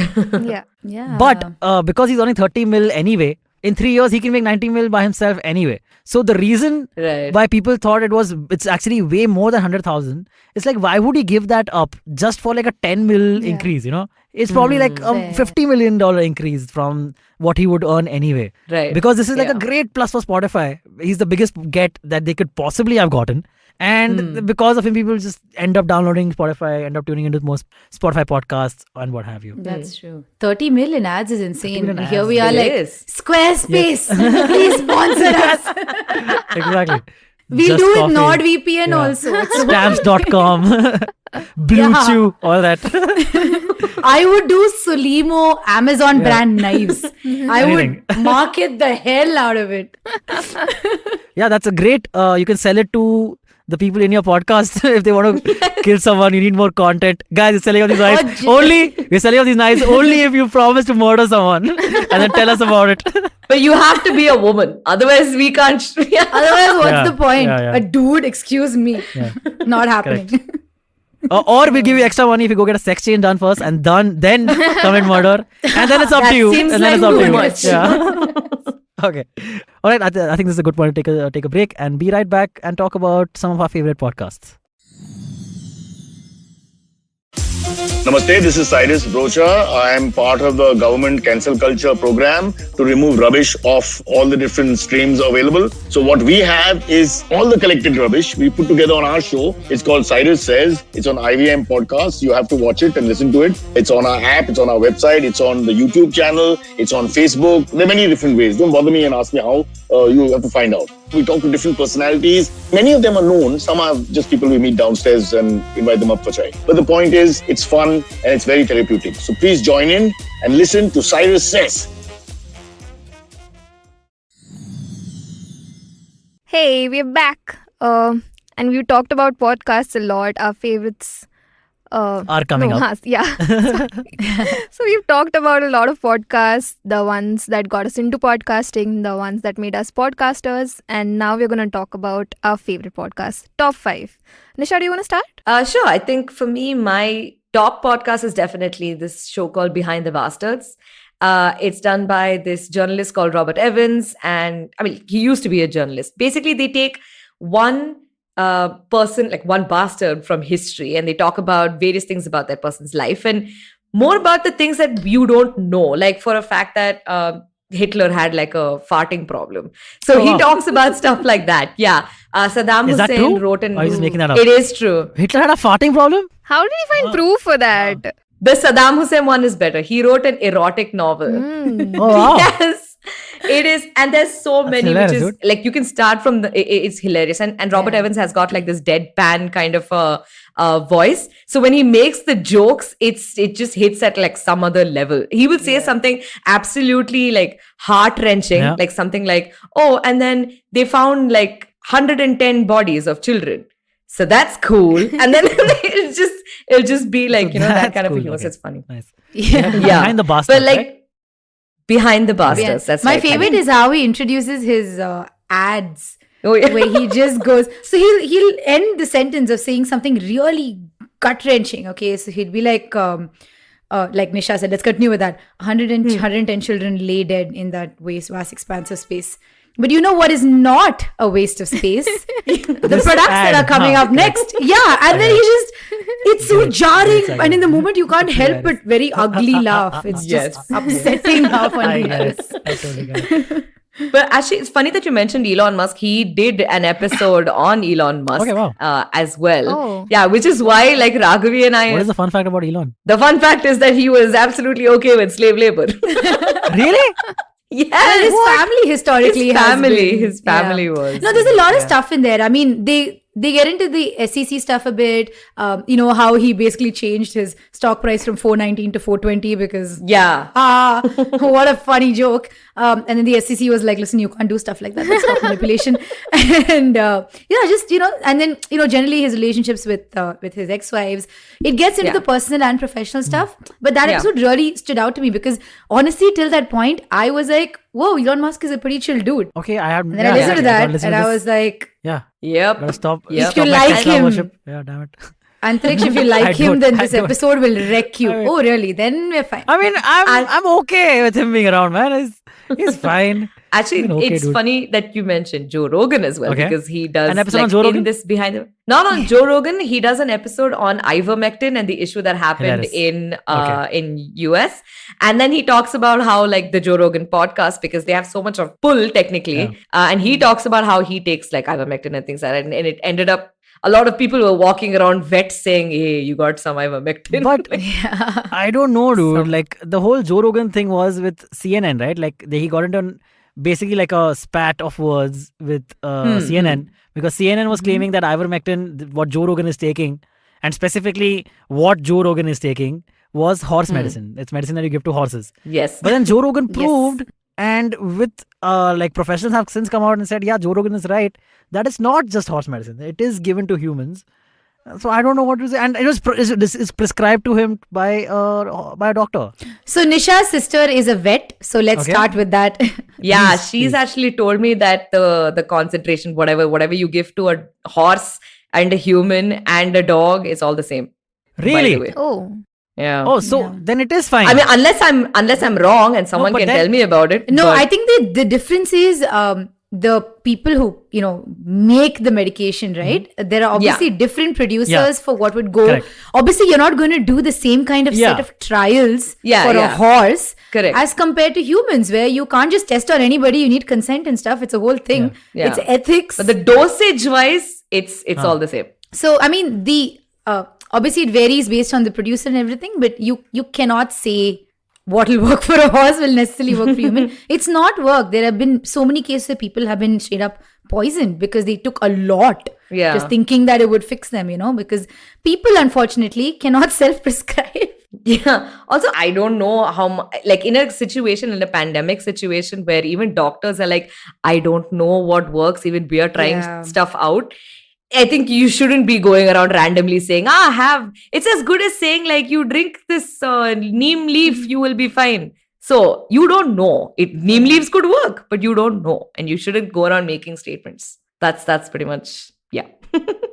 Yeah. But because he's earning 30 mil anyway, in 3 years he can make 90 mil by himself anyway. So the reason Right. why people thought it's actually way more than 100,000, it's like, why would he give that up just for like a 10 mil increase, It's probably like a Fair. $50 million increase from what he would earn anyway. Right. Because this is like a Yeah. great plus for Spotify. He's the biggest get that they could possibly have gotten. And because of him, people just end up downloading Spotify, end up tuning into most Spotify podcasts and what have you. that's true. 30 mil in ads is insane. million And here ads. we are It like, is. Squarespace, please sponsor us. Exactly. We'll Just do it coffee. NordVPN Yeah. also. It's- Stamps.com, Blue Yeah. Chew, all that. I would do Solimo Amazon brand knives. I Anything. would market the hell out of it. Yeah, that's a great. You can sell it to the people in your podcast if they want to kill someone. You need more content, guys. We're selling off these knives we're selling off these knives only if you promise to murder someone and then tell us about it. But you have to be a woman. Otherwise, we can't. Otherwise, what's Yeah, the point? yeah. A dude, excuse me. Not happening. Or we'll give you extra money if you go get a sex change done first and then commit murder, and then it's up That to you. seems And then like it's up to too you. much. Yeah. Okay. All right. I think this is a good point to take a break and be right back and talk about some of our favorite podcasts. Namaste, this is Cyrus Brocha. I am part of the government cancel culture program to remove rubbish off all the different streams available. So what we have is all the collected rubbish we put together on our show. It's called Cyrus Says. It's on IVM Podcast. You have to watch it and listen to it. It's on our app. It's on our website. It's on the YouTube channel. It's on Facebook. There are many different ways. Don't bother me and ask me how. You have to find out. We talk to different personalities. Many of them are known. Some are just people we meet downstairs and invite them up for chai. But the point is, it's fun and it's very therapeutic. So please join in and listen to Cyrus Says. Hey, we're back. And we talked about podcasts a lot. Our favorites Are coming up. Yeah. So we've talked about a lot of podcasts, the ones that got us into podcasting, the ones that made us podcasters, and now we're going to talk about our favorite podcasts. Top 5. Nisha, do you want to start? Sure. I think for me, my top podcast is definitely this show called Behind the Bastards. It's done by this journalist called Robert Evans. And I mean, he used to be a journalist. Basically, they take one person, like one bastard from history, and they talk about various things about that person's life and more about the things that you don't know. Like for a fact that Hitler had like a farting problem. So he talks about stuff like that. Yeah. Saddam Is that Hussein true? wrote an... Or are you just making that up? It is true. Hitler had a farting problem? How did you find proof for that? The Saddam Hussein one is better. He wrote an erotic novel. Oh, wow. Yes, it is. And there's so many, hilarious, which is dude. like you can start from it's hilarious. And Robert Evans has got like this deadpan kind of voice. So when he makes the jokes, it just hits at like some other level. He will say something absolutely like heart wrenching, Yeah. like something like, oh, and then they found like 110 bodies of children. So that's cool. And then it'll just be like, So that that's kind of cool, humor. okay. So it's funny. Nice. Yeah. Yeah. Behind the bastards, But like right? Behind the Bastards. That's My right. favorite is how he introduces his ads. Oh, yeah. Where he just goes, so he'll end the sentence of saying something really gut wrenching. Okay, so he'd be like Nisha said, let's continue with that. 110 children lay dead in that vast expanse of space. But you know what is not a waste of space? The products that are ad, coming huh, up next. Yeah, and then it's so jarring. Yes, I And in get the it. moment, you can't help but very ugly laugh. It's just Yes. upsetting how funny I it get is. it. I totally get it. But actually, it's funny that you mentioned Elon Musk. He did an episode on Elon Musk Okay, wow. as well. Oh. Yeah, which is why like Raghavi and I... What is the fun fact about Elon? The fun fact is that he was absolutely okay with slave labor. Really? Yes. Well, his family historically His family Yeah. was. No, there's a lot of stuff in there. I mean, they get into the SEC stuff a bit. How he basically changed his stock price from 419 to 420 because Yeah. what a funny joke. And then the SEC was like, listen, you can't do stuff like that. That's stock manipulation. And and then generally his relationships with his ex-wives. It gets into Yeah. the personal and professional stuff. But that Yeah. episode really stood out to me because honestly, till that point, I was like, whoa, Elon Musk is a pretty chill dude. Okay, I had. And then I listened to that and I this. was like, Yeah. Yep. Gotta stop. Yep. Stop you my like Tesla him- worship. Yeah, damn it. Antariksh, if you I like him, don't- then I this don't. episode will wreck you. I mean- Oh, really? Then we're fine. I mean, I'm okay with him being around, man. He's fine. Actually, I mean, okay, it's dude. funny that you mentioned Joe Rogan as well, Okay. because he does An episode like, on Joe Rogan? in this behind the not on Joe Rogan. He does an episode on ivermectin and the issue that happened Hilarious. in US, and then he talks about how like the Joe Rogan podcast, because they have so much of pull technically, Yeah. and he talks about how he takes like ivermectin and things like that, and it ended up. A lot of people were walking around vet saying, "Hey, you got some ivermectin." But I don't know, dude. Some- Like the whole Joe Rogan thing was with CNN, right? Like he got into basically like a spat of words with CNN because CNN was claiming that ivermectin, what Joe Rogan is taking, and specifically what Joe Rogan is taking, was horse medicine. It's medicine that you give to horses. Yes. But then Joe Rogan proved, and with like professionals have since come out and said, yeah, Joe Rogan is right, that it's not just horse medicine. It is given to humans. So I don't know what to say. And it was is prescribed to him by a doctor. So Nisha's sister is a vet. So let's Okay. start with that. Yeah, Please, she's please. actually told me that the concentration, whatever you give to a horse and a human and a dog is all the same. by the Really? way. Oh. Yeah. Oh, so then it is fine. I mean, unless I'm wrong and someone but can then- tell me about it. No, but- I think the difference is the people who make the medication, right? There are obviously different producers Yeah. for what would go. Correct. Obviously, you're not going to do the same kind of set Yeah. of trials Yeah, for a yeah. horse Correct. as compared to humans, where you can't just test on anybody. You need consent and stuff. It's a whole thing. Yeah. It's ethics. But the dosage wise, it's all the same. So I mean, the obviously it varies based on the producer and everything, but you cannot say what will work for a horse will necessarily work for human. It's not work. There have been so many cases where people have been straight up poisoned because they took a lot. Yeah. Just thinking that it would fix them, because people unfortunately cannot self-prescribe. Yeah. Also, I don't know like in a pandemic situation where even doctors are like, I don't know what works, even we are trying Yeah. stuff out. I think you shouldn't be going around randomly saying, it's as good as saying like you drink this neem leaf, you will be fine. So you don't know. Neem leaves could work, but you don't know. And you shouldn't go around making statements. That's pretty much, yeah.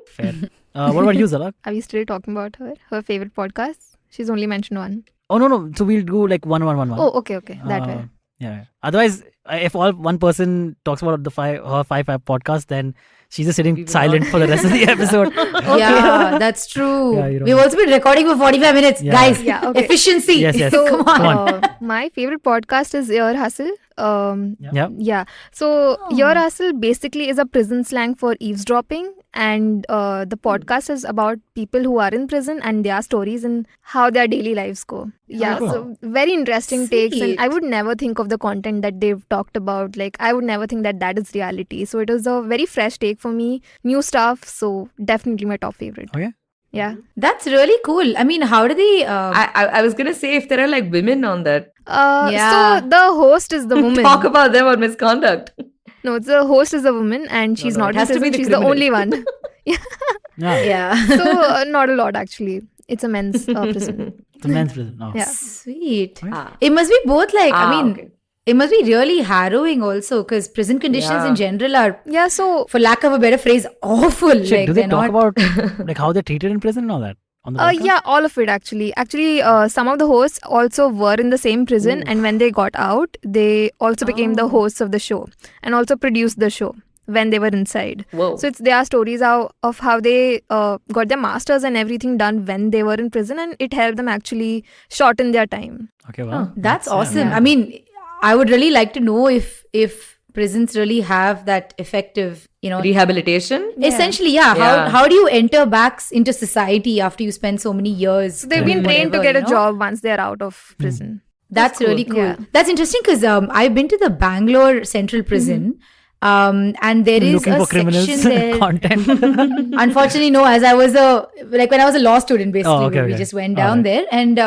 Fair. What about you, Zalak? Are we still talking about her favorite podcast? She's only mentioned one. Oh, no. So we'll do like one. Oh, okay. That way. Yeah. Otherwise, if one person talks about her five podcast, then she's just sitting We will silent not. for the rest of the episode. Yeah, that's true. Yeah, you don't We've know. also been recording for 45 minutes. Yeah. Guys, Yeah, okay. efficiency. Yes. So, Come on. my favorite podcast is Ear Hustle. Yeah. Yeah. So, Ear Hustle basically is a prison slang for eavesdropping. And the podcast is about people who are in prison and their stories and how their daily lives go. Yeah. cool. So, very interesting takes. And Sweet. I would never think of the content that they've talked about. Like, I would never think that is reality. So, it was a very fresh take for me. New stuff. So, definitely my top favorite. Okay. Yeah. That's really cool. I mean, how do they... I was going to say if there are like women on that, Yeah. So, the host is the woman. talk about them on misconduct. No, the host is a woman and she's no, not it has in to be prison. the She's criminal. the only one. Yeah. Yeah. So not a lot actually. It's a men's prison. The men's prison. Oh. Yeah. Sweet. Ah. It must be both like, I mean, Okay. it must be really harrowing also because prison conditions Yeah. in general are, Yeah, so for lack of a better phrase, awful. Shit, like, do they they're talk not- about like how they're treated in prison and all that? On the podcast? yeah, all of it actually. Actually, some of the hosts also were in the same prison, and when they got out, they also became the hosts of the show and also produced the show when they were inside. Whoa. So it's their stories of how they got their masters and everything done when they were in prison, and it helped them actually shorten their time. Okay, wow. That's awesome. Yeah. I mean, I would really like to know if prisons really have that effective, Rehabilitation. essentially, yeah. Yeah. How do you enter back into society after you spend so many years? So they've been doing trained to whatever, get a job once they're out of prison. That's really cool. Yeah. That's interesting because I've been to the Bangalore Central Prison. And there is Looking a for criminals section there. content. Unfortunately, no. As I was when I was a law student, basically, Oh, okay, we okay. just went down there, and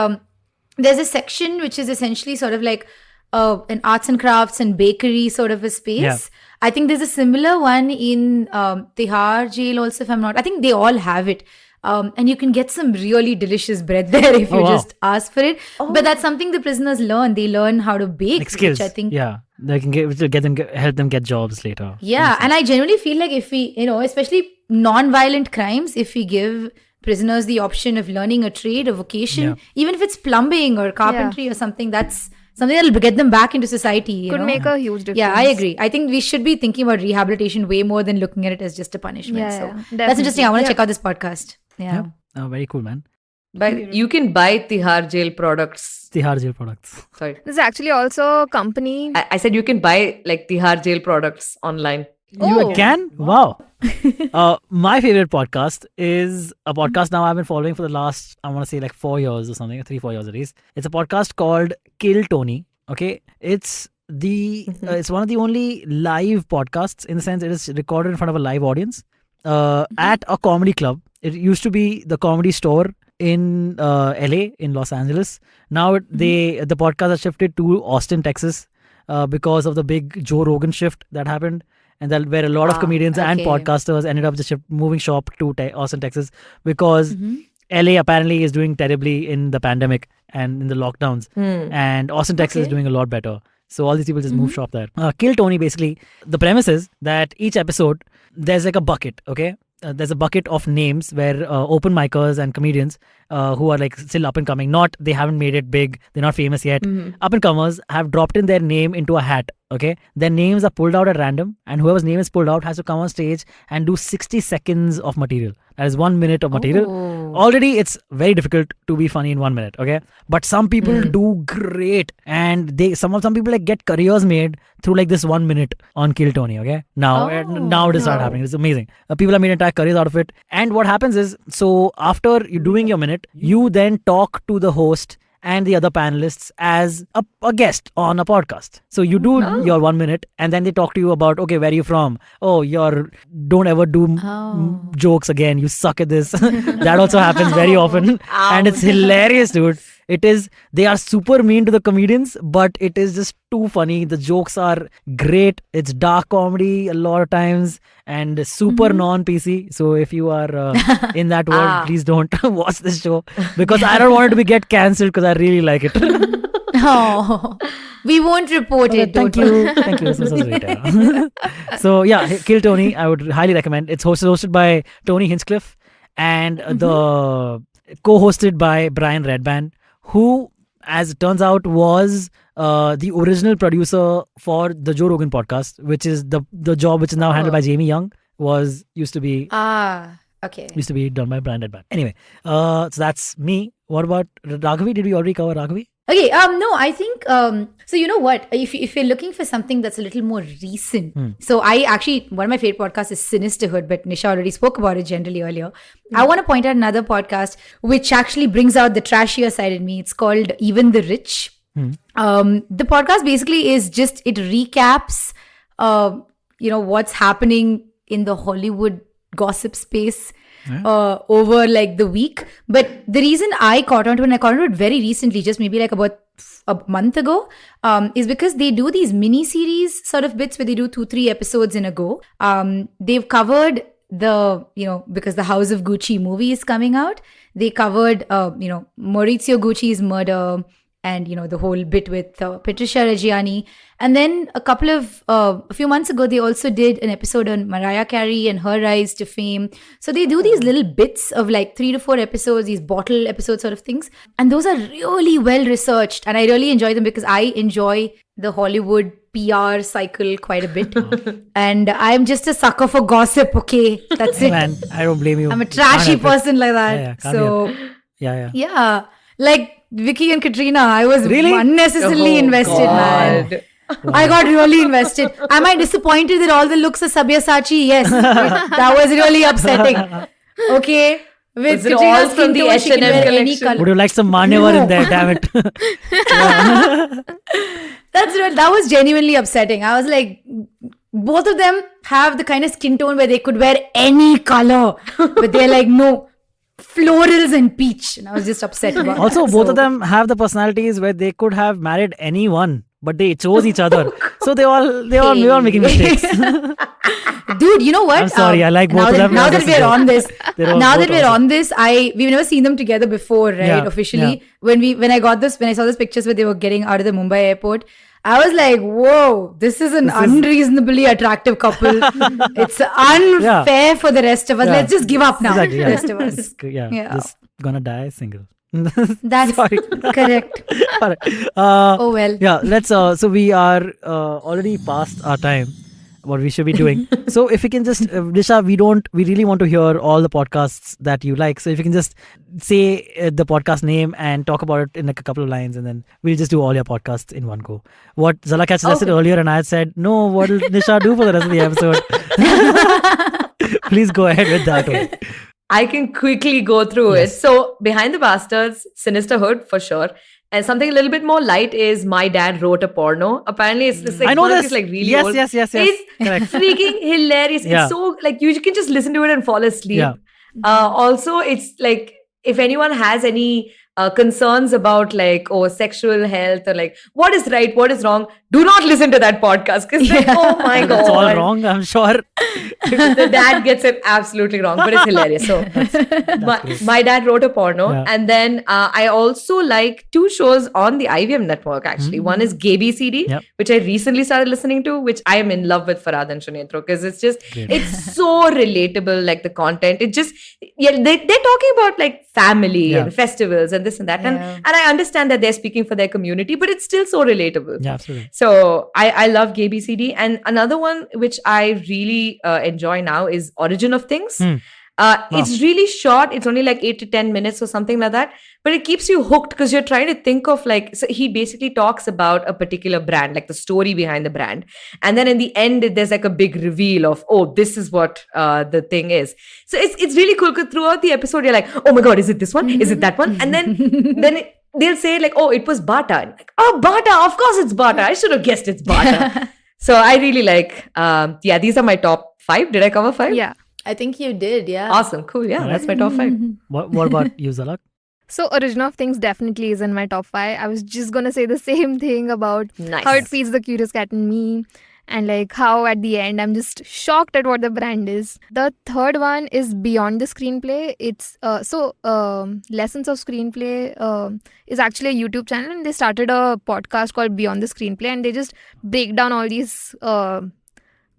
there's a section which is essentially sort of like an arts and crafts and bakery sort of a space. Yeah. I think there's a similar one in Tihar jail also, if I'm not. I think they all have it. And you can get some really delicious bread there if you Oh, wow. just ask for it. But that's something the prisoners learn. They learn how to bake, Like skills. which I think Yeah. They can help them get jobs later. yeah, and I genuinely feel like if we, especially non-violent crimes, if we give prisoners the option of learning a trade, a vocation, Yeah. even if it's plumbing or carpentry or something, that's something that'll get them back into society. You Could know? make a huge difference. Yeah, I agree. I think we should be thinking about rehabilitation way more than looking at it as just a punishment. Yeah, so yeah, that's definitely. interesting. I want to Yeah. check out this podcast. Yeah. Oh, very cool, man. But you can buy Tihar jail products. Tihar jail products. Sorry. There's actually also a company. I said you can buy like Tihar jail products online. You can? Wow. My favorite podcast is a podcast now I've been following for the last, I want to say like 4 years or something, 3-4 years at least. It's a podcast called Kill Tony. Okay. It's it's one of the only live podcasts in the sense it is recorded in front of a live audience at a comedy club. It used to be the Comedy Store in LA, in Los Angeles. Now the podcast has shifted to Austin, Texas because of the big Joe Rogan shift that happened. And that where a lot of comedians and okay. podcasters ended up just moving shop to Austin, Texas, because LA apparently is doing terribly in the pandemic and in the lockdowns, and Austin, Texas is doing a lot better. So all these people just move shop there. Kill Tony, basically, the premise is that each episode there's like a bucket. Okay, there's a bucket of names where open micers and comedians who are like still up and coming. They haven't made it big. They're not famous yet. Up and comers have dropped in their name into a hat. Okay, their names are pulled out at random, and whoever's name is pulled out has to come on stage and do 60 seconds of material. That is 1 minute of material. Already, it's very difficult to be funny in 1 minute. Okay, but some people do great, and some people like get careers made through like this 1 minute on Kill Tony. Okay, now it is start happening. It's amazing. People have made entire careers out of it. And what happens is, so after you doing your minute, you then talk to the host and the other panelists as a guest on a podcast. So you do your 1 minute and then they talk to you about, okay, where are you from? Oh, don't ever do jokes again. You suck at this. That also happens very often. And it's hilarious, dude. They are super mean to the comedians, but it is just too funny. The jokes are great. It's dark comedy a lot of times and super non-PC. So if you are in that world, please don't watch this show because I don't want it to get cancelled because I really like it. Oh, we won't report it. Thank you. Thank you. This was great. So yeah, Kill Tony, I would highly recommend. It's hosted by Tony Hinchcliffe and the co-hosted by Brian Redban, who, as it turns out, was the original producer for the Joe Rogan podcast, which is the job which is now handled by Jamie Young, used to be done by Brian Redban. Anyway, so that's me. What about Raghavi? Did we already cover Raghavi? Okay, no, I think, so you know what, if you're looking for something that's a little more recent, so one of my favorite podcasts is Sinisterhood, but Nisha already spoke about it generally earlier. I want to point out another podcast which actually brings out the trashier side in me. It's called Even the Rich. The podcast basically is just, it recaps, what's happening in the Hollywood gossip space over like the week. But the reason I caught on to it, and I caught on to it very recently, just maybe like about a month ago, is because they do these mini series sort of bits where they do 2-3 episodes in a go. They've covered because the House of Gucci movie is coming out. They covered Maurizio Gucci's murder and the whole bit with Patricia Reggiani. And then a few months ago, they also did an episode on Mariah Carey and her rise to fame. So they do these little bits of like 3 to 4 episodes, these bottle episode sort of things. And those are really well researched. And I really enjoy them because I enjoy the Hollywood PR cycle quite a bit. And I'm just a sucker for gossip, okay? That's it. Man, I don't blame you. I'm a trashy person like that. Yeah. Like Vicky and Katrina, I was unnecessarily invested, man. Wow. I got really invested. Am I disappointed that all the looks are Sabyasachi? Yes. That was really upsetting. Okay. With Katrina's all from the H&M collection. Would you like some Manyavar in there? Damn it. That was genuinely upsetting. I was like, both of them have the kind of skin tone where they could wear any color. But they're like, no. Florals and peach, and I was just upset about also that. Both of them have the personalities where they could have married anyone, but they chose each other. So they all making mistakes. Dude, you know what? I'm sorry, I like both of them. Now that we're on this, we've never seen them together before, right? Yeah, officially. Yeah. When I saw those pictures where they were getting out of the Mumbai airport, I was like, whoa, this is unreasonably attractive couple. It's unfair for the rest of us. Let's just give up now. Exactly, the rest of us. Just gonna die single. That's correct. Oh well. Yeah, let's so we are already past our time, what we should be doing. So if we can just Nisha, we really want to hear all the podcasts that you like. So if you can just say the podcast name and talk about it in like a couple of lines, and then we'll just do all your podcasts in one go. What Zalakach suggested earlier, and I had said, no, what will Nisha do for the rest of the episode? Please go ahead with that one. I can quickly go through it. So Behind the Bastards, Sinisterhood for sure. And something a little bit more light is My Dad Wrote a Porno. Apparently, it's like, I know this. It's like really yes, old. Yes. It's freaking hilarious. Yeah. It's so like you can just listen to it and fall asleep. Yeah. Also, it's like if anyone has any concerns about like sexual health or like what is right, what is wrong, do not listen to that podcast because oh my god, it's all wrong. I'm sure the dad gets it absolutely wrong, but it's hilarious. So my Dad Wrote a Porno, and then I also like 2 shows on the IVM network. Actually, one is GayBCD, which I recently started listening to, which I am in love with Farhad and Shunetro because it's just it's so relatable. Like the content, it just they're talking about like family and festivals and this and that, and I understand that they're speaking for their community, but it's still so relatable. Yeah, absolutely. So I love GayBCD, and another one which I really enjoy now is Origin of Things. It's really short. It's only like 8 to 10 minutes or something like that. But it keeps you hooked because you're trying to think of like, so he basically talks about a particular brand, like the story behind the brand. And then in the end, there's like a big reveal of, oh, this is what the thing is. So it's really cool because throughout the episode, you're like, oh my God, is it this one? Is it that one? And then they'll say like, oh, it was Bata. And like, oh, Bata, of course it's Bata. I should have guessed it's Bata. So I really like, these are my top 5. Did I cover 5? Yeah. I think you did, yeah. Awesome. Cool. Yeah, Alright. that's my top 5. What about you, Zalak? So Origin of Things definitely is in my top 5. I was just gonna say the same thing about Nice. how it feeds the curious cat in me, and like how at the end I'm just shocked at what the brand is. The third one is Beyond the Screenplay. It's Lessons of Screenplay is actually a YouTube channel, and they started a podcast called Beyond the Screenplay, and they just break down all these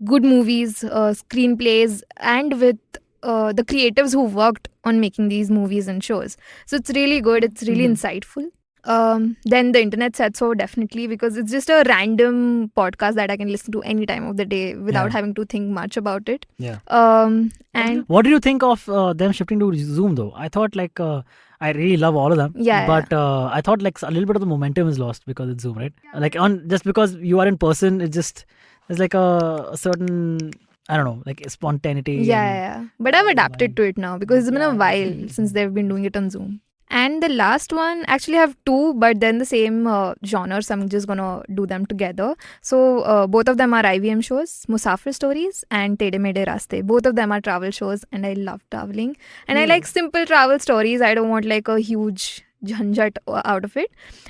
good movies, screenplays, and with the creatives who worked on making these movies and shows. So it's really good. It's really insightful. Then the internet said so, definitely, because it's just a random podcast that I can listen to any time of the day without Yeah. having to think much about it. Yeah. And What do you think of them shifting to Zoom though? I thought like I really love all of them. Yeah, But I thought like a little bit of the momentum is lost because it's Zoom, right? Like just because you are in person, it just there's like a certain, I don't know, like spontaneity. yeah. But I've adapted to it now because it's been a while since they've been doing it on Zoom. And the last one, actually I have 2, but then the same genre, so I'm just gonna do them together. So both of them are IVM shows, Musafir Stories and Tede Mede Raste. Both of them are travel shows, and I love traveling. And I like simple travel stories. I don't want like a huge jhanjat out of it.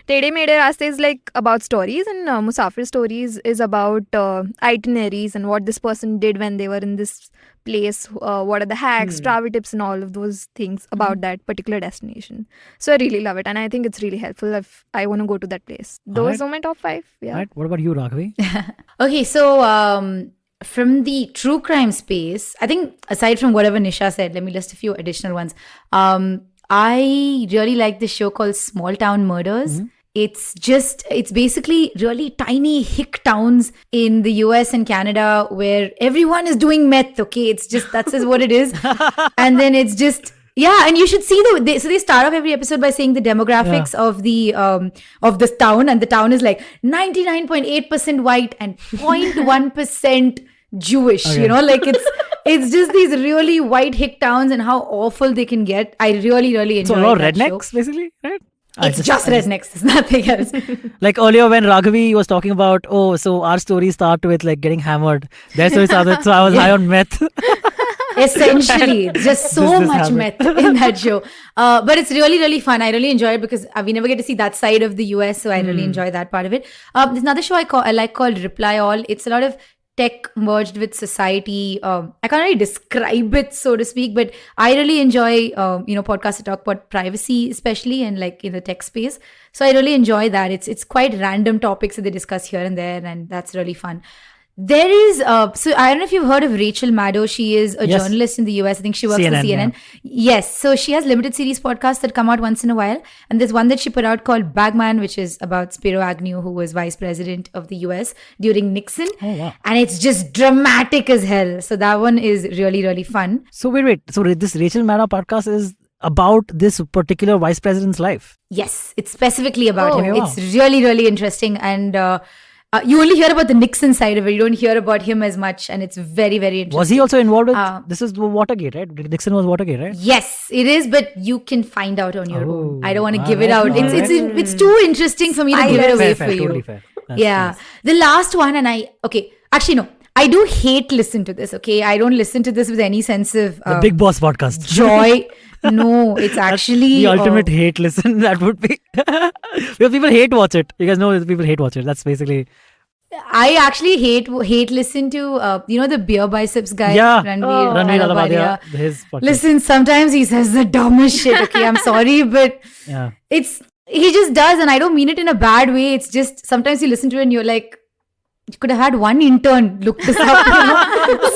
Tede Mede Raste is like about stories, and Musafir Stories is about itineraries and what this person did when they were in this place, what are the hacks, travel tips, and all of those things about that particular destination. So I really love it, and I think it's really helpful if I want to go to that place. Those Alright. are my top 5. Yeah. Right. What about you, Raghavi? Okay, so from the true crime space, I think aside from whatever Nisha said, let me list a few additional ones. I really like this show called Small Town Murders. It's basically really tiny hick towns in the US and Canada where everyone is doing meth, okay? It's just, that's just what it is. And then it's just, yeah, and you should see so they start off every episode by saying the demographics of this town, and the town is like 99.8% white and 0.1% Jewish. Okay. You know, like it's just these really white hick towns and how awful they can get. I really enjoy So a lot of that rednecks, show. basically, right? It's just rednecks. It's nothing else. Like earlier when Raghavi was talking about, oh, so our stories start with like getting hammered. Their stories start with, so I was high on meth. Essentially, just so This much happened. meth in that show. But it's really fun. I really enjoy it because we never get to see that side of the US, so I really enjoy that part of it. There's another show I like called Reply All. It's a lot of tech merged with society. I can't really describe it, so to speak, but I really enjoy podcasts that talk about privacy, especially and like in the tech space. So I really enjoy that. It's quite random topics that they discuss here and there, and that's really fun. There is, so I don't know if you've heard of Rachel Maddow. She is a Yes. journalist in the US. I think she works for CNN, CNN. Yes. So she has limited series podcasts that come out once in a while. And there's one that she put out called Bagman, which is about Spiro Agnew, who was vice president of the US during Nixon. Oh, wow. And it's just dramatic as hell. So that one is really fun. So wait. So this Rachel Maddow podcast is about this particular vice president's life. Yes. It's specifically about Oh, him. wow. It's really interesting. And you only hear about the Nixon side of it. You don't hear about him as much. And it's very interesting. Was he also involved with, Uh, this is Watergate, right? Nixon was Watergate, right? Yes, it is, but you can find out on your own. I don't want to give it alright, out. It's too interesting for me to give it away for you. Totally fair. That's Yeah. nice. The last one, and actually no, I do hate listen to this, okay? I don't listen to this with any sense of The Big Boss podcast. joy. No, it's actually The ultimate hate listen, that would be. Because people hate watch it. You guys know people hate watch it. That's basically. I actually hate listen to the beer biceps guy, Yeah. Ranveer Ranveer Alabadia. Alabadia, his podcast. Listen, sometimes he says the dumbest shit, okay? I'm sorry, but Yeah. he just does, and I don't mean it in a bad way. It's just sometimes you listen to it and you're like, you could have had one intern look this up.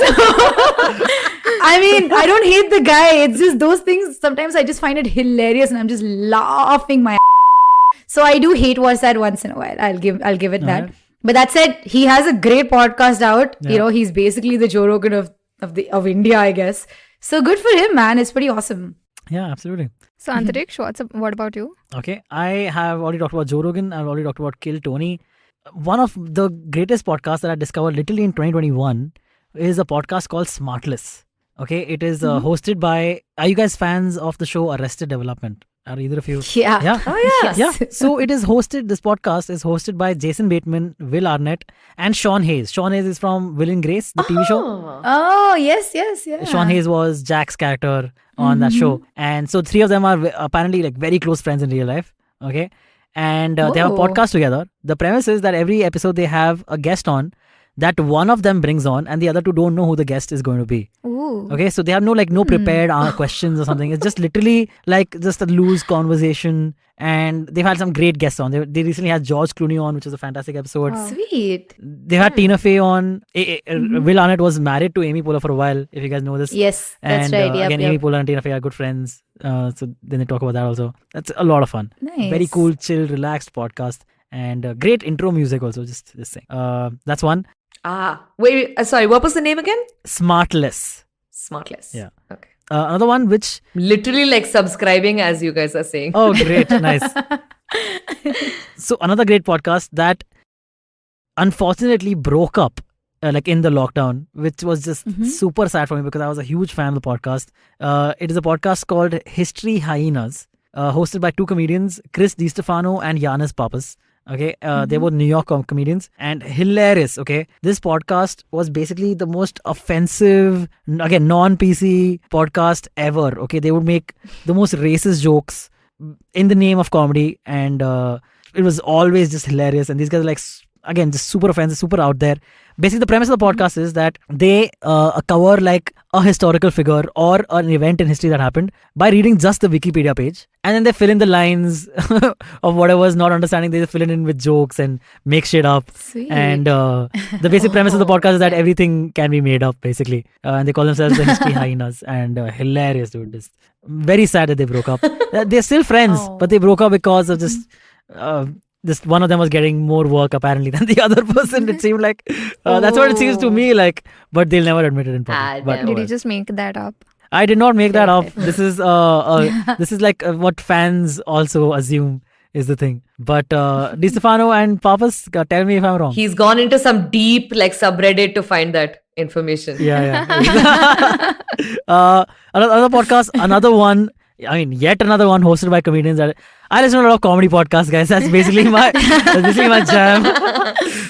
So, I mean, I don't hate the guy. It's just those things. Sometimes I just find it hilarious, and I'm just laughing my. So I do hate watch that once in a while. I'll give it that. Alright. But that said, he has a great podcast out. Yeah. He's basically the Joe Rogan of India, I guess. So good for him, man. It's pretty awesome. Yeah, absolutely. So Antariksh, what about you? Okay. I have already talked about Joe Rogan. I've already talked about Kill Tony. One of the greatest podcasts that I discovered literally in 2021 is a podcast called Smartless. Okay. It is hosted by, are you guys fans of the show Arrested Development? Are either of you? Yeah. Yeah. Oh, yeah. Yeah. So it is hosted, this podcast is hosted by Jason Bateman, Will Arnett, and Sean Hayes. Sean Hayes is from Will and Grace, the TV show. Oh. Oh, yes, yeah. Sean Hayes was Jack's character on that show. And so three of them are apparently like very close friends in real life. Okay. And they have a Whoa. podcast together. The premise is that every episode they have a guest on that one of them brings on and the other two don't know who the guest is going to be. Ooh. Okay, so they have no prepared questions or something. It's just literally like just a loose conversation, and they've had some great guests on. They recently had George Clooney on, which was a fantastic episode. Wow. Sweet. They had Tina Fey on. Will Arnett was married to Amy Poehler for a while, if you guys know this. Yes, that's And right. again, Amy Poehler and Tina Fey are good friends. So then they talk about that also. That's a lot of fun. Nice. Very cool, chill, relaxed podcast, and great intro music also. Just this thing. That's one. Wait, sorry, what was the name again? Smartless. Smartless. Yeah. Okay. Another one which Literally like subscribing as you guys are saying. Oh, great. Nice. So, another great podcast that unfortunately broke up like in the lockdown, which was just super sad for me because I was a huge fan of the podcast. It is a podcast called History Hyenas, hosted by two comedians, Chris DiStefano and Giannis Papas. Okay, they were New York comedians and hilarious. Okay, this podcast was basically the most offensive, again, non-PC podcast ever. Okay, they would make the most racist jokes in the name of comedy, and it was always just hilarious. And these guys are like, again, just super offensive, super out there. Basically, the premise of the podcast is that they cover like a historical figure or an event in history that happened by reading just the Wikipedia page, and then they fill in the lines of whatever's not understanding. They just fill it in with jokes and make shit up. Sweet. And the basic premise of the podcast is that everything can be made up, basically. And they call themselves the History Hyenas. And hilarious, dude. Just very sad that they broke up. They're still friends, but they broke up because of just one of them was getting more work apparently than the other person. It seemed like that's what it seems to me like, but they'll never admit it in public. But damn. Did you just make that up? I did not make that up. This is this is like what fans also assume is the thing. But DiStefano and Papas, tell me if I'm wrong. He's gone into some deep like subreddit to find that information. Yeah. Another podcast, another one. I mean, yet another one hosted by comedians. I listen to a lot of comedy podcasts, guys. That's basically my jam.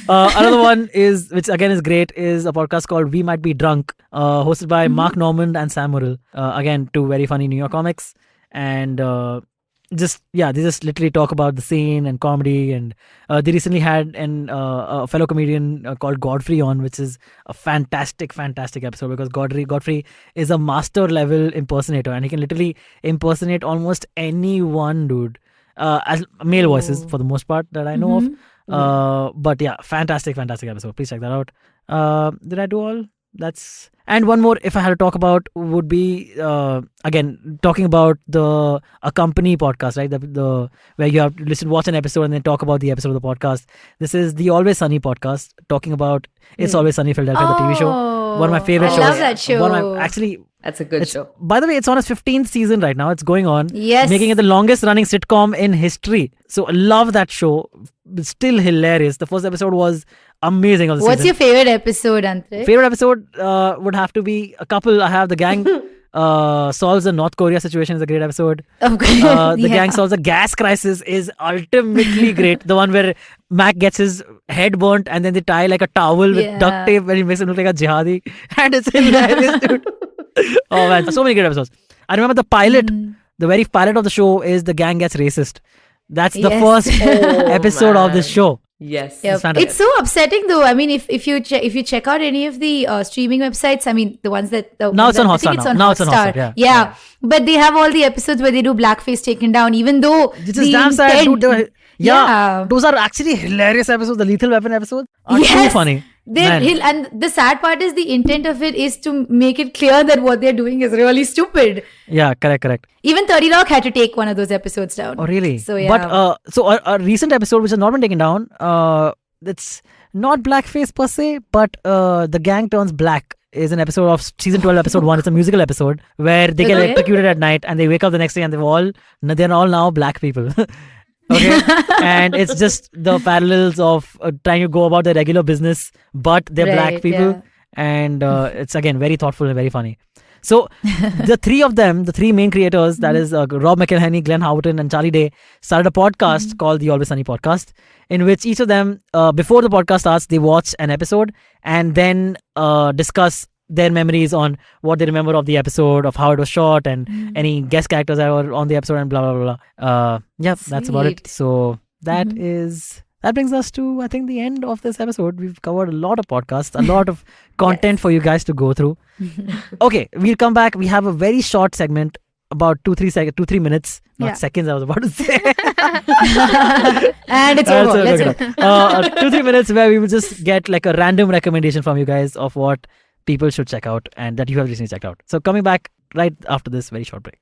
Another one is, which again is great, is a podcast called We Might Be Drunk, hosted by Mark Normand and Sam Morrill. Again, two very funny New York comics, and they just literally talk about the scene and comedy. And they recently had a fellow comedian called Godfrey on, which is a fantastic episode because Godfrey is a master level impersonator, and he can literally impersonate almost anyone, dude. As male voices for the most part that I know of. But yeah, fantastic episode. Please check that out. Did I do all? And one more, if I had to talk about, would be again talking about a company podcast, right? The where you have to watch an episode and then talk about the episode of the podcast. This is the Always Sunny podcast, talking about It's Always Sunny Philadelphia, the TV show. One of my favorite I shows. love that show. That's a good show. By the way, it's on its 15th season right now. It's going on. Yes. Making it the longest running sitcom in history. So I love that show. It's still hilarious. The first episode was amazing of the What's season. your favorite episode, Antrik? Favorite episode would have to be a couple. I have The Gang solves the North Korea situation is a great episode. Okay. The Gang solves the gas crisis is ultimately great. The one where Mac gets his head burnt and then they tie like a towel with duct tape and he makes him look like a jihadi. And it's hilarious, dude. Oh man, so many great episodes. I remember the pilot, the very pilot of the show is The Gang Gets Racist. That's the first episode of this show. Yes. Yep. It's fantastic. It's so upsetting though. I mean, if you check out any of the streaming websites, I mean the ones that Now it's on I think Hotstar it's now. on Now it's on Hotstar. Hotstar, yeah. Yeah, but they have all the episodes where they do blackface taken down, even though This is damn sad, dude. Yeah. Those are actually hilarious episodes. The Lethal Weapon episodes are too Yes. funny. Man. And the sad part is the intent of it is to make it clear that what they're doing is really stupid. Yeah, correct. Even 30 Rock had to take one of those episodes down. Oh, really? So yeah. But a recent episode which has not been taken down, it's not blackface per se, but The Gang Turns Black is an episode of season 12, episode 1. It's a musical episode where they get Okay. electrocuted at night and they wake up the next day and they're all now black people. Okay, and it's just the parallels of trying to go about their regular business, but they're black Right, people, yeah. and it's again very thoughtful and very funny. So the three of them, the three main creators, that is Rob McElhenney, Glenn Howerton, and Charlie Day, started a podcast called the Always Sunny Podcast, in which each of them, before the podcast starts, they watch an episode and then discuss their memories on what they remember of the episode, of how it was shot, and any guest characters that were on the episode, and blah blah blah. That's about it. Sweet. So that brings us to, I think, the end of this episode. We've covered a lot of podcasts, a lot of content for you guys to go through. Okay, we'll come back. We have a very short segment, about 2-3 minutes, not Yeah. seconds. I was about to say. And it's That's over. it, Let's look go. it up. 2-3 minutes where we will just get like a random recommendation from you guys of what people should check out and that you have recently checked out. So coming back right after this very short break.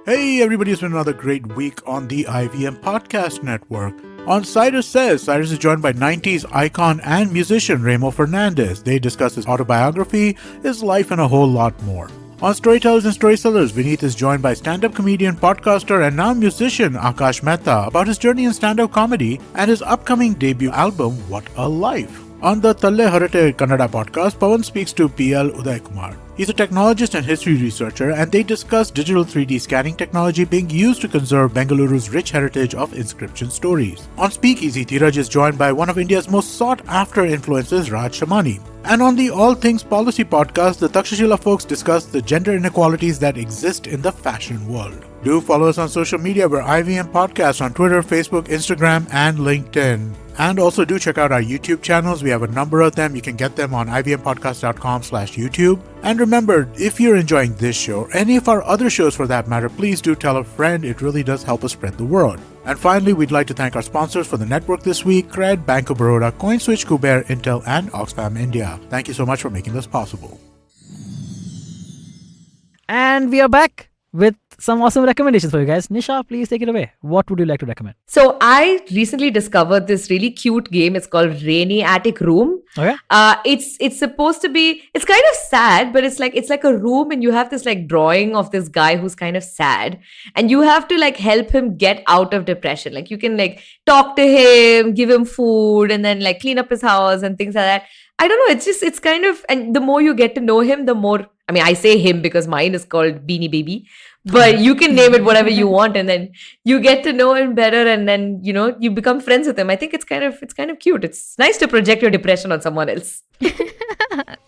Hey everybody, it's been another great week on the IVM Podcast Network. On Cyrus Says, Cyrus is joined by 90s icon and musician Remo Fernandez. They discuss his autobiography, his life, and a whole lot more. On Storytellers and Storysellers, Vineet is joined by stand-up comedian, podcaster, and now musician Akash Mehta about his journey in stand-up comedy and his upcoming debut album, What a Life. On the Talle Harate Kannada podcast, Pawan speaks to PL Uday Kumar. He's a technologist and history researcher, and they discuss digital 3D scanning technology being used to conserve Bengaluru's rich heritage of inscription stories. On Speakeasy, Dheeraj is joined by one of India's most sought-after influencers, Raj Shamani. And on the All Things Policy podcast, the Takshashila folks discuss the gender inequalities that exist in the fashion world. Do follow us on social media. We're IVM Podcast on Twitter, Facebook, Instagram, and LinkedIn. And also do check out our YouTube channels. We have a number of them. You can get them on ivmpodcast.com/YouTube. And remember, if you're enjoying this show, or any of our other shows for that matter, please do tell a friend. It really does help us spread the word. And finally, we'd like to thank our sponsors for the network this week: Cred, Bank of Baroda, CoinSwitch, Kuber, Intel, and Oxfam India. Thank you so much for making this possible. And we are back with some awesome recommendations for you guys. Nisha, please take it away. What would you like to recommend? So I recently discovered this really cute game. It's called Rainy Attic Room. Okay. It's supposed to be, it's kind of sad, but it's like a room, and you have this like drawing of this guy who's kind of sad, and you have to like help him get out of depression. Like you can like talk to him, give him food, and then like clean up his house and things like that. I don't know. It's kind of, and the more you get to know him, the more, I mean, I say him because mine is called Beanie Baby, but you can name it whatever you want, and then you get to know him better, and then, you know, you become friends with him. I think it's kind of cute. It's nice to project your depression on someone else.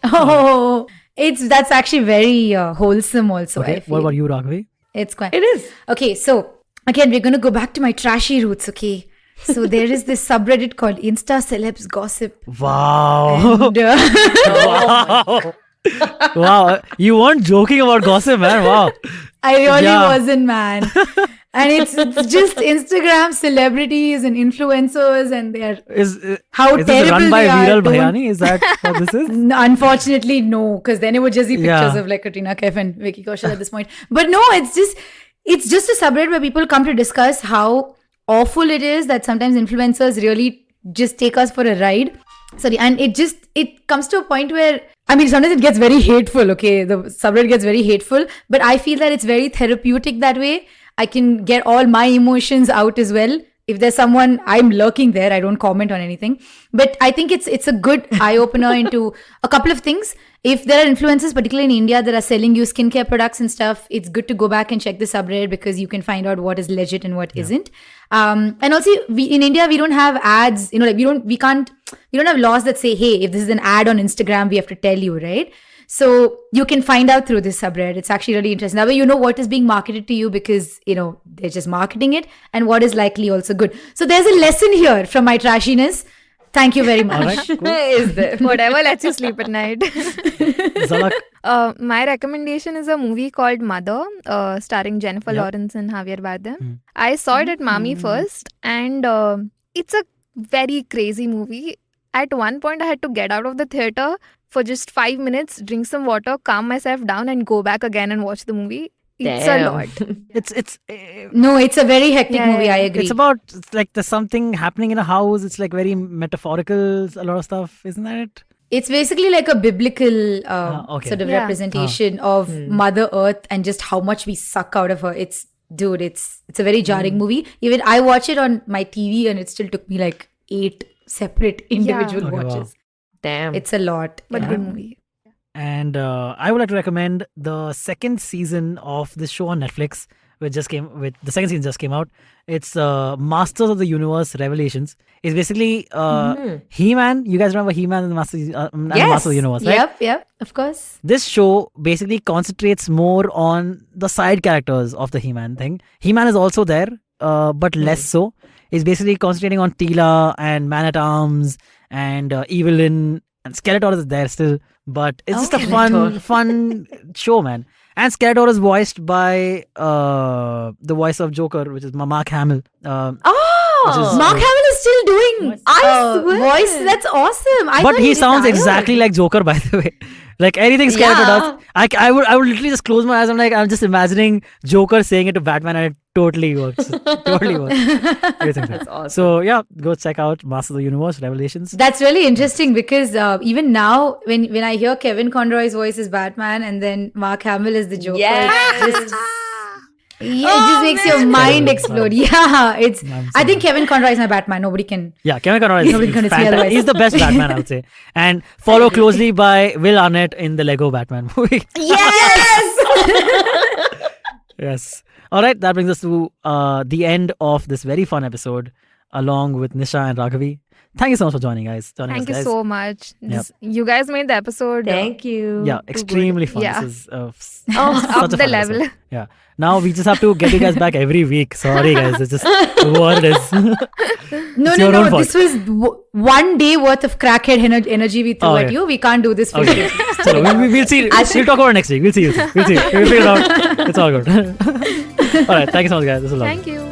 Oh, that's actually very wholesome also. I Okay. feel. What about you, Raghavi? It's quite. It is. Okay, so again, we're going to go back to my trashy roots, okay? So there is this subreddit called Insta Celebs Gossip. Wow. And, Wow. Wow. You weren't joking about gossip, man. Wow. I really Yeah. wasn't, man. And it's just Instagram celebrities and influencers, and they're Is how this terrible run by they are. Viral Don't- Bhayani? Is that what this is? Unfortunately, no, because then it would just be pictures Yeah. of like Katrina Kaif and Vicky Kaushal at this point. But no, it's just a subreddit where people come to discuss how awful it is that sometimes influencers really just take us for a ride. Sorry, and it comes to a point where, I mean, sometimes it gets very hateful, okay? The subreddit gets very hateful, but I feel that it's very therapeutic that way. I can get all my emotions out as well. If there's someone, I'm lurking there, I don't comment on anything. But I think it's a good eye-opener into a couple of things. If there are influencers, particularly in India, that are selling you skincare products and stuff, it's good to go back and check the subreddit because you can find out what is legit and what isn't. And also, in India, we don't have ads. You know, like we don't have laws that say, hey, if this is an ad on Instagram, we have to tell you, right? So you can find out through this subreddit. It's actually really interesting. That way you know what is being marketed to you because, you know, they're just marketing it, and what is likely also good. So there's a lesson here from my trashiness. Thank you very much. All right. Cool. Is there? Whatever lets you sleep at night. Zalak. My recommendation is a movie called Mother, starring Jennifer Lawrence and Javier Bardem. I saw it at Mami first, and it's a very crazy movie. At one point, I had to get out of the theater for just 5 minutes, drink some water, calm myself down, and go back again and watch the movie. It's Damn. a lot. It's No, it's a very hectic Yeah, movie. yeah. I agree. it's like there's something happening in a house. It's like very metaphorical, a lot of stuff, isn't that it? It's basically like a biblical okay. sort of Yeah. representation of Mother Earth and just how much we suck out of her. It's a very jarring movie. Even I watch it on my TV, and it still took me like 8 separate individual Okay, wow. watches. Damn. It's a lot. But yeah. good movie. And I would like to recommend the second season of this show on Netflix, which just came with the second season just came out. It's Masters of the Universe Revelations. It's basically He-Man. You guys remember He-Man and the Masters of the Universe, right? Yep, of course. This show basically concentrates more on the side characters of the He-Man thing. He-Man is also there, but less so. It's basically concentrating on Teela and Man-at-Arms and Evelyn, and Skeletor is there still. But it's just a fun show, man. And Skeletor is voiced by the voice of Joker, which is Mark Hamill. Mark Hamill is still doing voice. That's awesome. But he sounds exactly like Joker, by the way. Like anything Skeletor does, I would literally just close my eyes. I'm just imagining Joker saying it to Batman, and it totally works. Totally works. That's awesome. So yeah, go check out Masters of the Universe Revelations. That's really interesting because even now, when I hear Kevin Conroy's voice as Batman and then Mark Hamill is the Joker, it just makes your mind explode. Yeah, I think Kevin Conroy is my Batman. Nobody can. Yeah, Kevin Conroy is Nobody can see fantastic. otherwise. He's the best Batman, I would say. And follow closely by Will Arnett in the Lego Batman movie. Yes. Yes. All right, that brings us to the end of this very fun episode, along with Nisha and Raghavi. Thank you so much for joining, guys. Thank you so much. You guys made the episode. Thank you. Yeah, extremely fun. Yeah. This is such Up a the fun level. episode. Yeah. Now we just have to get you guys back every week. Sorry, guys. It's just what it is. No. This was 1 day worth of crackhead energy we threw at you. We can't do this for you. So we'll see. We'll talk about it next week. We'll see you. We'll see. We'll figure it out. It's all good. All right. Thank you so much, guys. This was lovely. Thank you.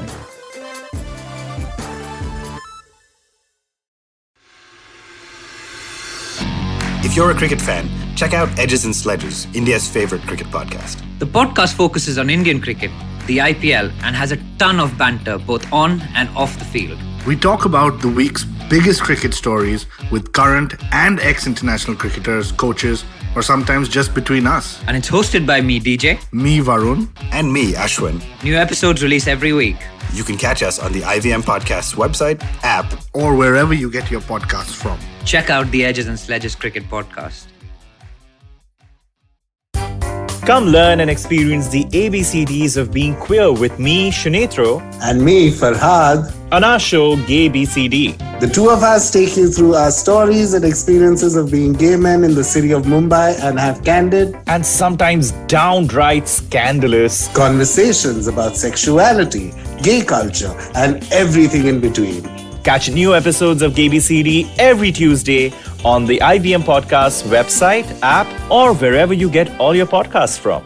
If you're a cricket fan, check out Edges and Sledges, India's favorite cricket podcast. The podcast focuses on Indian cricket, the IPL, and has a ton of banter both on and off the field. We talk about the week's biggest cricket stories with current and ex-international cricketers, coaches, or sometimes just between us. And it's hosted by me, DJ. Me, Varun. And me, Ashwin. New episodes release every week. You can catch us on the IVM Podcast's website, app, or wherever you get your podcasts from. Check out the Edges and Sledges Cricket Podcast. Come learn and experience the ABCDs of being queer with me, Shunetro, and me, Farhad, on our show, Gay BCD. The two of us take you through our stories and experiences of being gay men in the city of Mumbai and have candid and sometimes downright scandalous conversations about sexuality, gay culture, and everything in between. Catch new episodes of Gay BCD every Tuesday on the IVM Podcast website, app, or wherever you get all your podcasts from.